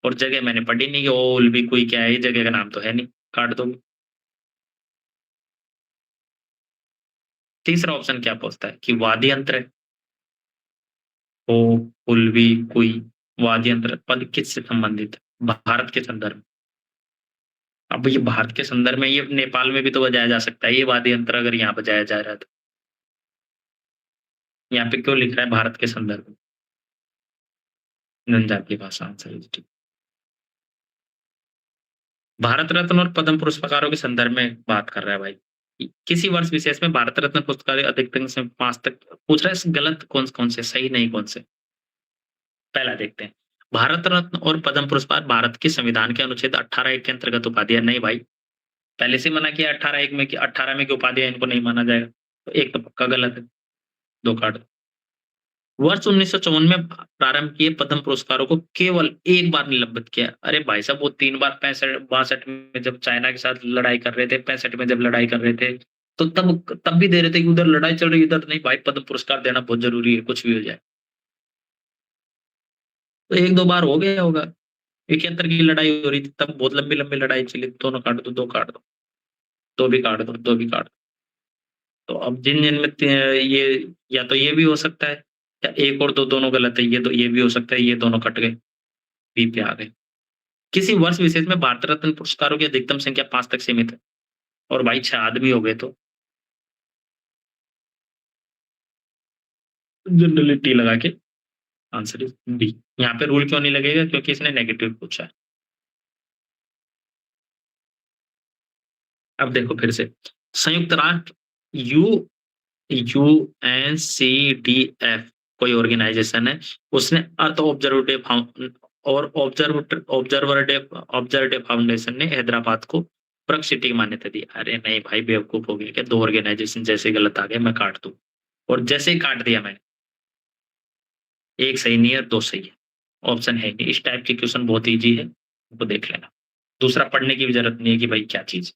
और जगह मैंने पढ़ी नहीं कि ओल भी कोई क्या है, ये जगह का नाम तो है नहीं। काट दो। तीसरा ऑप्शन क्या पूछता है कि वादी यंत्र है? हो, पुलवी, कुई, वाद्यंत्र पद किससे संबंधित है? भारत के संदर्भ में। अब ये भारत के संदर्भ में ये नेपाल में भी तो बजाया जा सकता है ये वाद्यंत्र अगर यहाँ बजाया जा रहा है तो। यहाँ पे क्यों लिख रहा है भारत के संदर्भ में? जनजातीय भाषा answer is D. Bharat Ratna और पद्म पुरस्कारों के संदर्भ में बात कर रहा है भाई। किसी वर्ष विशेष में भारत रत्न पुरस्कार अधिकतम से 5 तक पूछ रहा है, गलत कौन से, सही नहीं कौन से। पहला देखते हैं, भारत रत्न और पद्म पुरस्कार भारत के संविधान के अनुच्छेद 18(1) के अंतर्गत उपाधियां नहीं भाई, पहले से मना किया 18(1) में कि 18 में की उपाधियां इनको नहीं माना जाएगा, तो एक तो पक्का गलत है, 2 काट दो। वर्ष 1954 में प्रारंभ किए पद्म पुरस्कारों को केवल एक बार निलंबित किया। अरे भाई साहब वो 3 बार 65 में जब चाइना के साथ लड़ाई कर रहे थे, 65 में जब लड़ाई कर रहे थे, तो तब भी दे रहे थे कि उधर लड़ाई चल रही है, इधर नहीं भाई, पद्म पुरस्कार देना बहुत जरूरी है, कुछ भी हो जाए। तो 1-2 बार हो गया होगा, 71 की लड़ाई हो रही थी, तब बहुत लंबी लड़ाई चली, दोनों काट दो, 2 काट दो, 2 भी काट दो, 2 भी काट दो। तो अब जिन में ये या तो ये भी हो सकता है या 1 और 2 दोनों गलत है, ये भी हो सकता है, ये दोनों कट गए, बी पे आ गए। किसी वर्ष विशेष में भारत रत्न पुरस्कारों की अधिकतम संख्या 5 तक सीमित है, और भाई 6 आदमी हो गए तो जनरली टी लगा के आंसर इज बी। यहाँ पे रूल क्यों नहीं लगेगा? क्योंकि इसने नेगेटिव पूछा है। अब देखो फिर से, संयुक्त राष्ट्र यूएनसीडीएफ कोई ऑर्गेनाइजेशन है, उसने अर्थ ऑब्जर्वेटिव फाउंडेशन ने हैदराबाद को प्रग सिटी की मान्यता दी। अरे नहीं भाई, बेवकूफ हो गया क्या? 2 ऑर्गेनाइजेशन जैसे गलत आ गए मैं काट दूं, और जैसे ही काट दिया मैंने, 1 सही नहीं है, 2 सही है, ऑप्शन है नहीं। इस टाइप के क्वेश्चन बहुत ईजी है, वो देख लेना, दूसरा पढ़ने की भी जरूरत नहीं है कि भाई क्या चीज।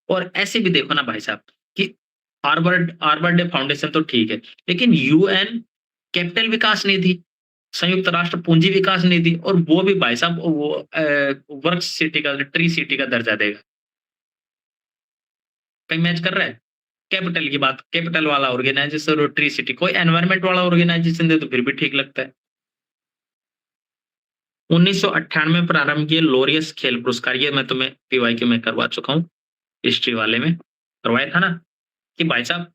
और ऐसे भी देखो ना भाई साहब कि आर्बर्ट डे फाउंडेशन तो ठीक है, लेकिन यूएन कैपिटल विकास निधि, संयुक्त राष्ट्र पूंजी विकास निधि, और वो भी भाई साहब वो वर्क सिटी का, ट्री सिटी का दर्जा देगा। कहीं मैच कर रहा है? कैपिटल की बात, कैपिटल वाला ऑर्गेनाइजेशन और ट्री सिटी, कोई एनवायरमेंट वाला ऑर्गेनाइजेशन दे तो फिर भी ठीक लगता है। 1998 में प्रारंभ किए लोरियस खेल पुरस्कार, ये मैं तुम्हें पीवाईक्यू में करवा चुका हूँ, हिस्ट्री वाले में करवाया था ना, कि भाई साहब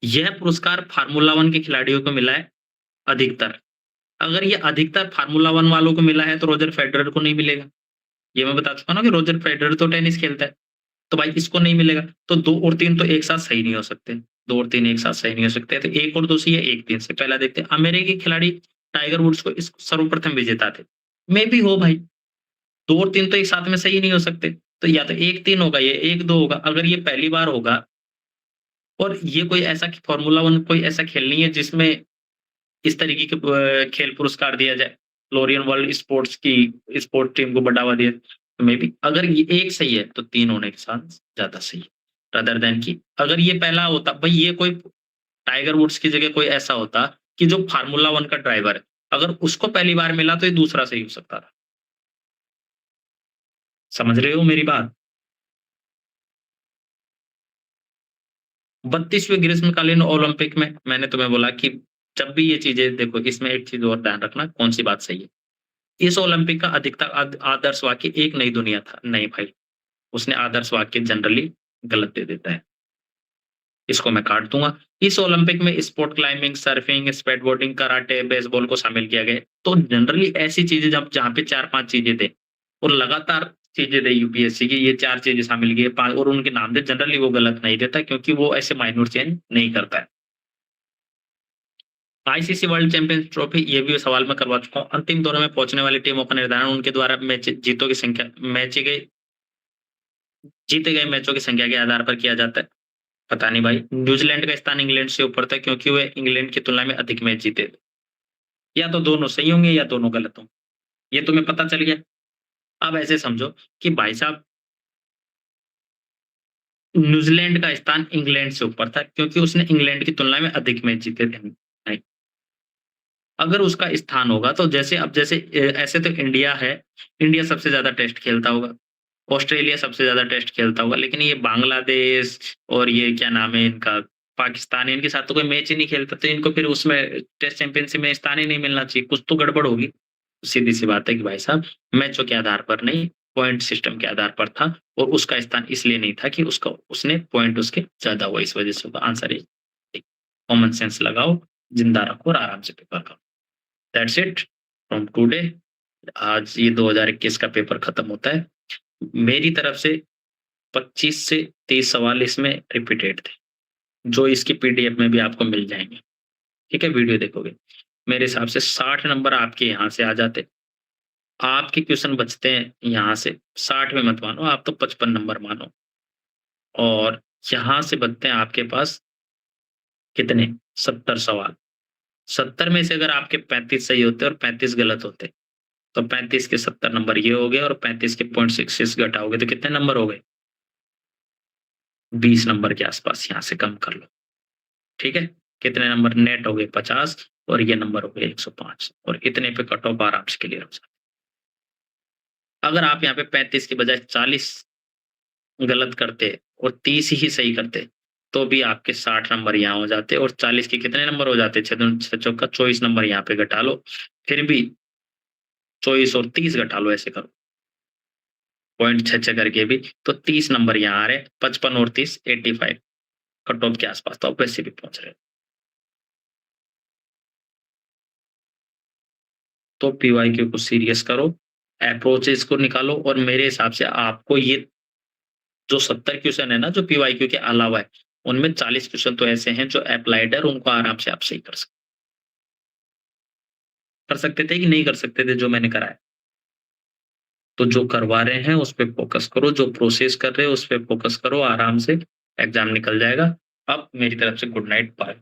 यह पुरस्कार फार्मूला 1 के खिलाड़ियों को मिला है अधिकतर। अगर ये अधिकतर फार्मूला 1 वालों को मिला है तो रोजर फेडरर को नहीं मिलेगा। ये मैं बता चुका ना कि रोजर फेडरर तो टेनिस खेलता है, तो भाई इसको नहीं मिलेगा। तो 2 और 3 तो एक साथ सही नहीं हो सकते, 2 और 3 एक साथ सही नहीं हो सकते, तो 1 और 2 सही है, 1 3 से। पहला देखते हैं, अमेरिकी खिलाड़ी टाइगर वुड्स को इस सर्वप्रथम विजेता थे। मे भी हो भाई, 2 और 3 तो एक साथ में सही नहीं हो सकते, तो या तो 1-3 होगा, ये 1-2 होगा। अगर ये पहली बार होगा, और ये कोई ऐसा फार्मूला 1 कोई ऐसा खेल नहीं है जिसमें इस तरीके के खेल पुरस्कार दिया जाए, फ्लोरियन वर्ल्ड स्पोर्ट्स की स्पोर्ट टीम को बढ़ावा दिया, तो मे बी अगर ये 1 सही है तो 3 होने के साथ ज्यादा सही है, रादर देन की अगर ये पहला होता भाई, ये कोई टाइगर वुड्स की जगह कोई ऐसा होता कि जो फार्मूला 1 का ड्राइवर है, अगर उसको पहली बार मिला तो ये दूसरा सही हो सकता था। समझ रहे हो मेरी बात? 32वें ग्रीष्मकालीन ओलंपिक में मैंने तुम्हें बोला कि जब भी ये चीजें देखो, इसमें एक चीज और ध्यान रखना, कौन सी बात सही है। इस ओलंपिक का अधिकतर आदर्श वाक्य एक नई दुनिया था। नहीं भाई, उसने आदर्श वाक्य जनरली गलत दे देता है, इसको मैं काट दूंगा। इस ओलंपिक में sport climbing, surfing, skateboarding, karate, baseball को शामिल किया गया। तो जनरली ऐसी चीजें जब जहाँ पे 4-5 चीजें थे और लगातार चीजें थे यूपीएससी की, ये 4 चीजें शामिल की 5 और उनके नाम थे, जनरली वो गलत नहीं देता, क्योंकि वो ऐसे माइन्यूट चेंज नहीं करता है। आईसीसी वर्ल्ड चैंपियंस ट्रॉफी, ये भी सवाल मैं करवा चुका हूँ। अंतिम दौर में पहुंचने वाली टीमों का निर्धारण उनके द्वारा जीतों की संख्या, जीते गए मैचों की संख्या के आधार पर किया जाता है। पता नहीं भाई, न्यूजीलैंड का स्थान इंग्लैंड से ऊपर था क्योंकि वे इंग्लैंड की तुलना में अधिक मैच जीते थे। या तो दोनों सही होंगे या दोनों गलत होंगे, ये तुम्हें पता चल गया। अब ऐसे समझो कि भाई साहब न्यूजीलैंड का स्थान इंग्लैंड से ऊपर था क्योंकि उसने इंग्लैंड की तुलना में अधिक मैच जीते थे। नहीं, अगर उसका स्थान होगा तो जैसे अब जैसे ऐसे तो इंडिया है, इंडिया सबसे ज्यादा टेस्ट खेलता होगा, ऑस्ट्रेलिया सबसे ज्यादा टेस्ट खेलता होगा, लेकिन ये बांग्लादेश और ये क्या नाम है इनका, पाकिस्तान, इनके साथ तो कोई मैच ही नहीं खेलता, तो इनको फिर उसमें टेस्ट चैंपियनशिप में स्थान ही नहीं मिलना चाहिए, कुछ तो गड़बड़ होगी। सीधी-सी बात है कि भाई साहब मैचों के आधार पर नहीं, पॉइंट सिस्टम के आधार पर था और उसका स्थान इसलिए नहीं था कि उसने पॉइंट उसके ज़्यादा हुआ, इस वजह से होगा। आंसर इज कॉमन सेंस लगाओ, जिंदा रखो और आराम से पेपर करो। That's it from today. आज ये 2021 का पेपर खत्म होता है। मेरी तरफ से 25 से 30 सवाल इसमें रिपीटेड थे, जो इसकी पीडीएफ में भी आपको मिल जाएँगे। ठीक है, वीडियो देखोगे। मेरे हिसाब से 60 नंबर आपके यहाँ से आ जाते। आपके क्वेश्चन बचते हैं यहाँ से, 60 में मत मानो, आप तो 55 नंबर मानो। और यहाँ से बचते हैं आपके पास कितने? 70 सवाल। 70 में से अगर आपके 35 सही होते और 35 गलत होते, तो 35 के 70 नंबर ये हो गए और 35 के 0.66 घटाओगे तो कितने नंबर हो गए? 20 नंबर के आसपास यहाँ से कम कर लो। ठीक है? कितने नंबर नेट हो गए? 50 और ये नंबर हो गए 105 और इतने पे कट ऑफ आराम से क्लियर हो जाता है। अगर आप यहाँ पे 35 की बजाय 40 गलत करते और 30 ही सही करते, तो भी आपके 60 नंबर यहाँ हो जाते और 40 के कितने नंबर हो जाते? 6 दूनी 6 चौका 24 नंबर यहाँ पे घटा लो, फिर भी 24 और 30 घटा लो, ऐसे करो। पॉइंट 6-6 करके भी तो 30 नंबर यहाँ आ रहे हैं, 55 और 30 85 कट ऑफ के आसपास, तो आप वैसे भी पहुंच रहे हो। तो पीवाईक्यू को सीरियस करो, अप्रोचेस को निकालो और मेरे हिसाब से आपको ये जो 70 क्वेश्चन है ना जो पीवाईक्यू के अलावा है, उनमें 40 क्वेश्चन तो ऐसे हैं जो अप्लाइड है और उनको आराम से आप सही कर सकते थे कि नहीं कर सकते थे जो मैंने कराया। तो जो करवा रहे हैं उस पे फोकस करो, जो प्रोसेस कर रहे हो उस पे फोकस करो, आराम से एग्जाम निकल जाएगा। अब मेरी तरफ से गुड नाइट, बाय।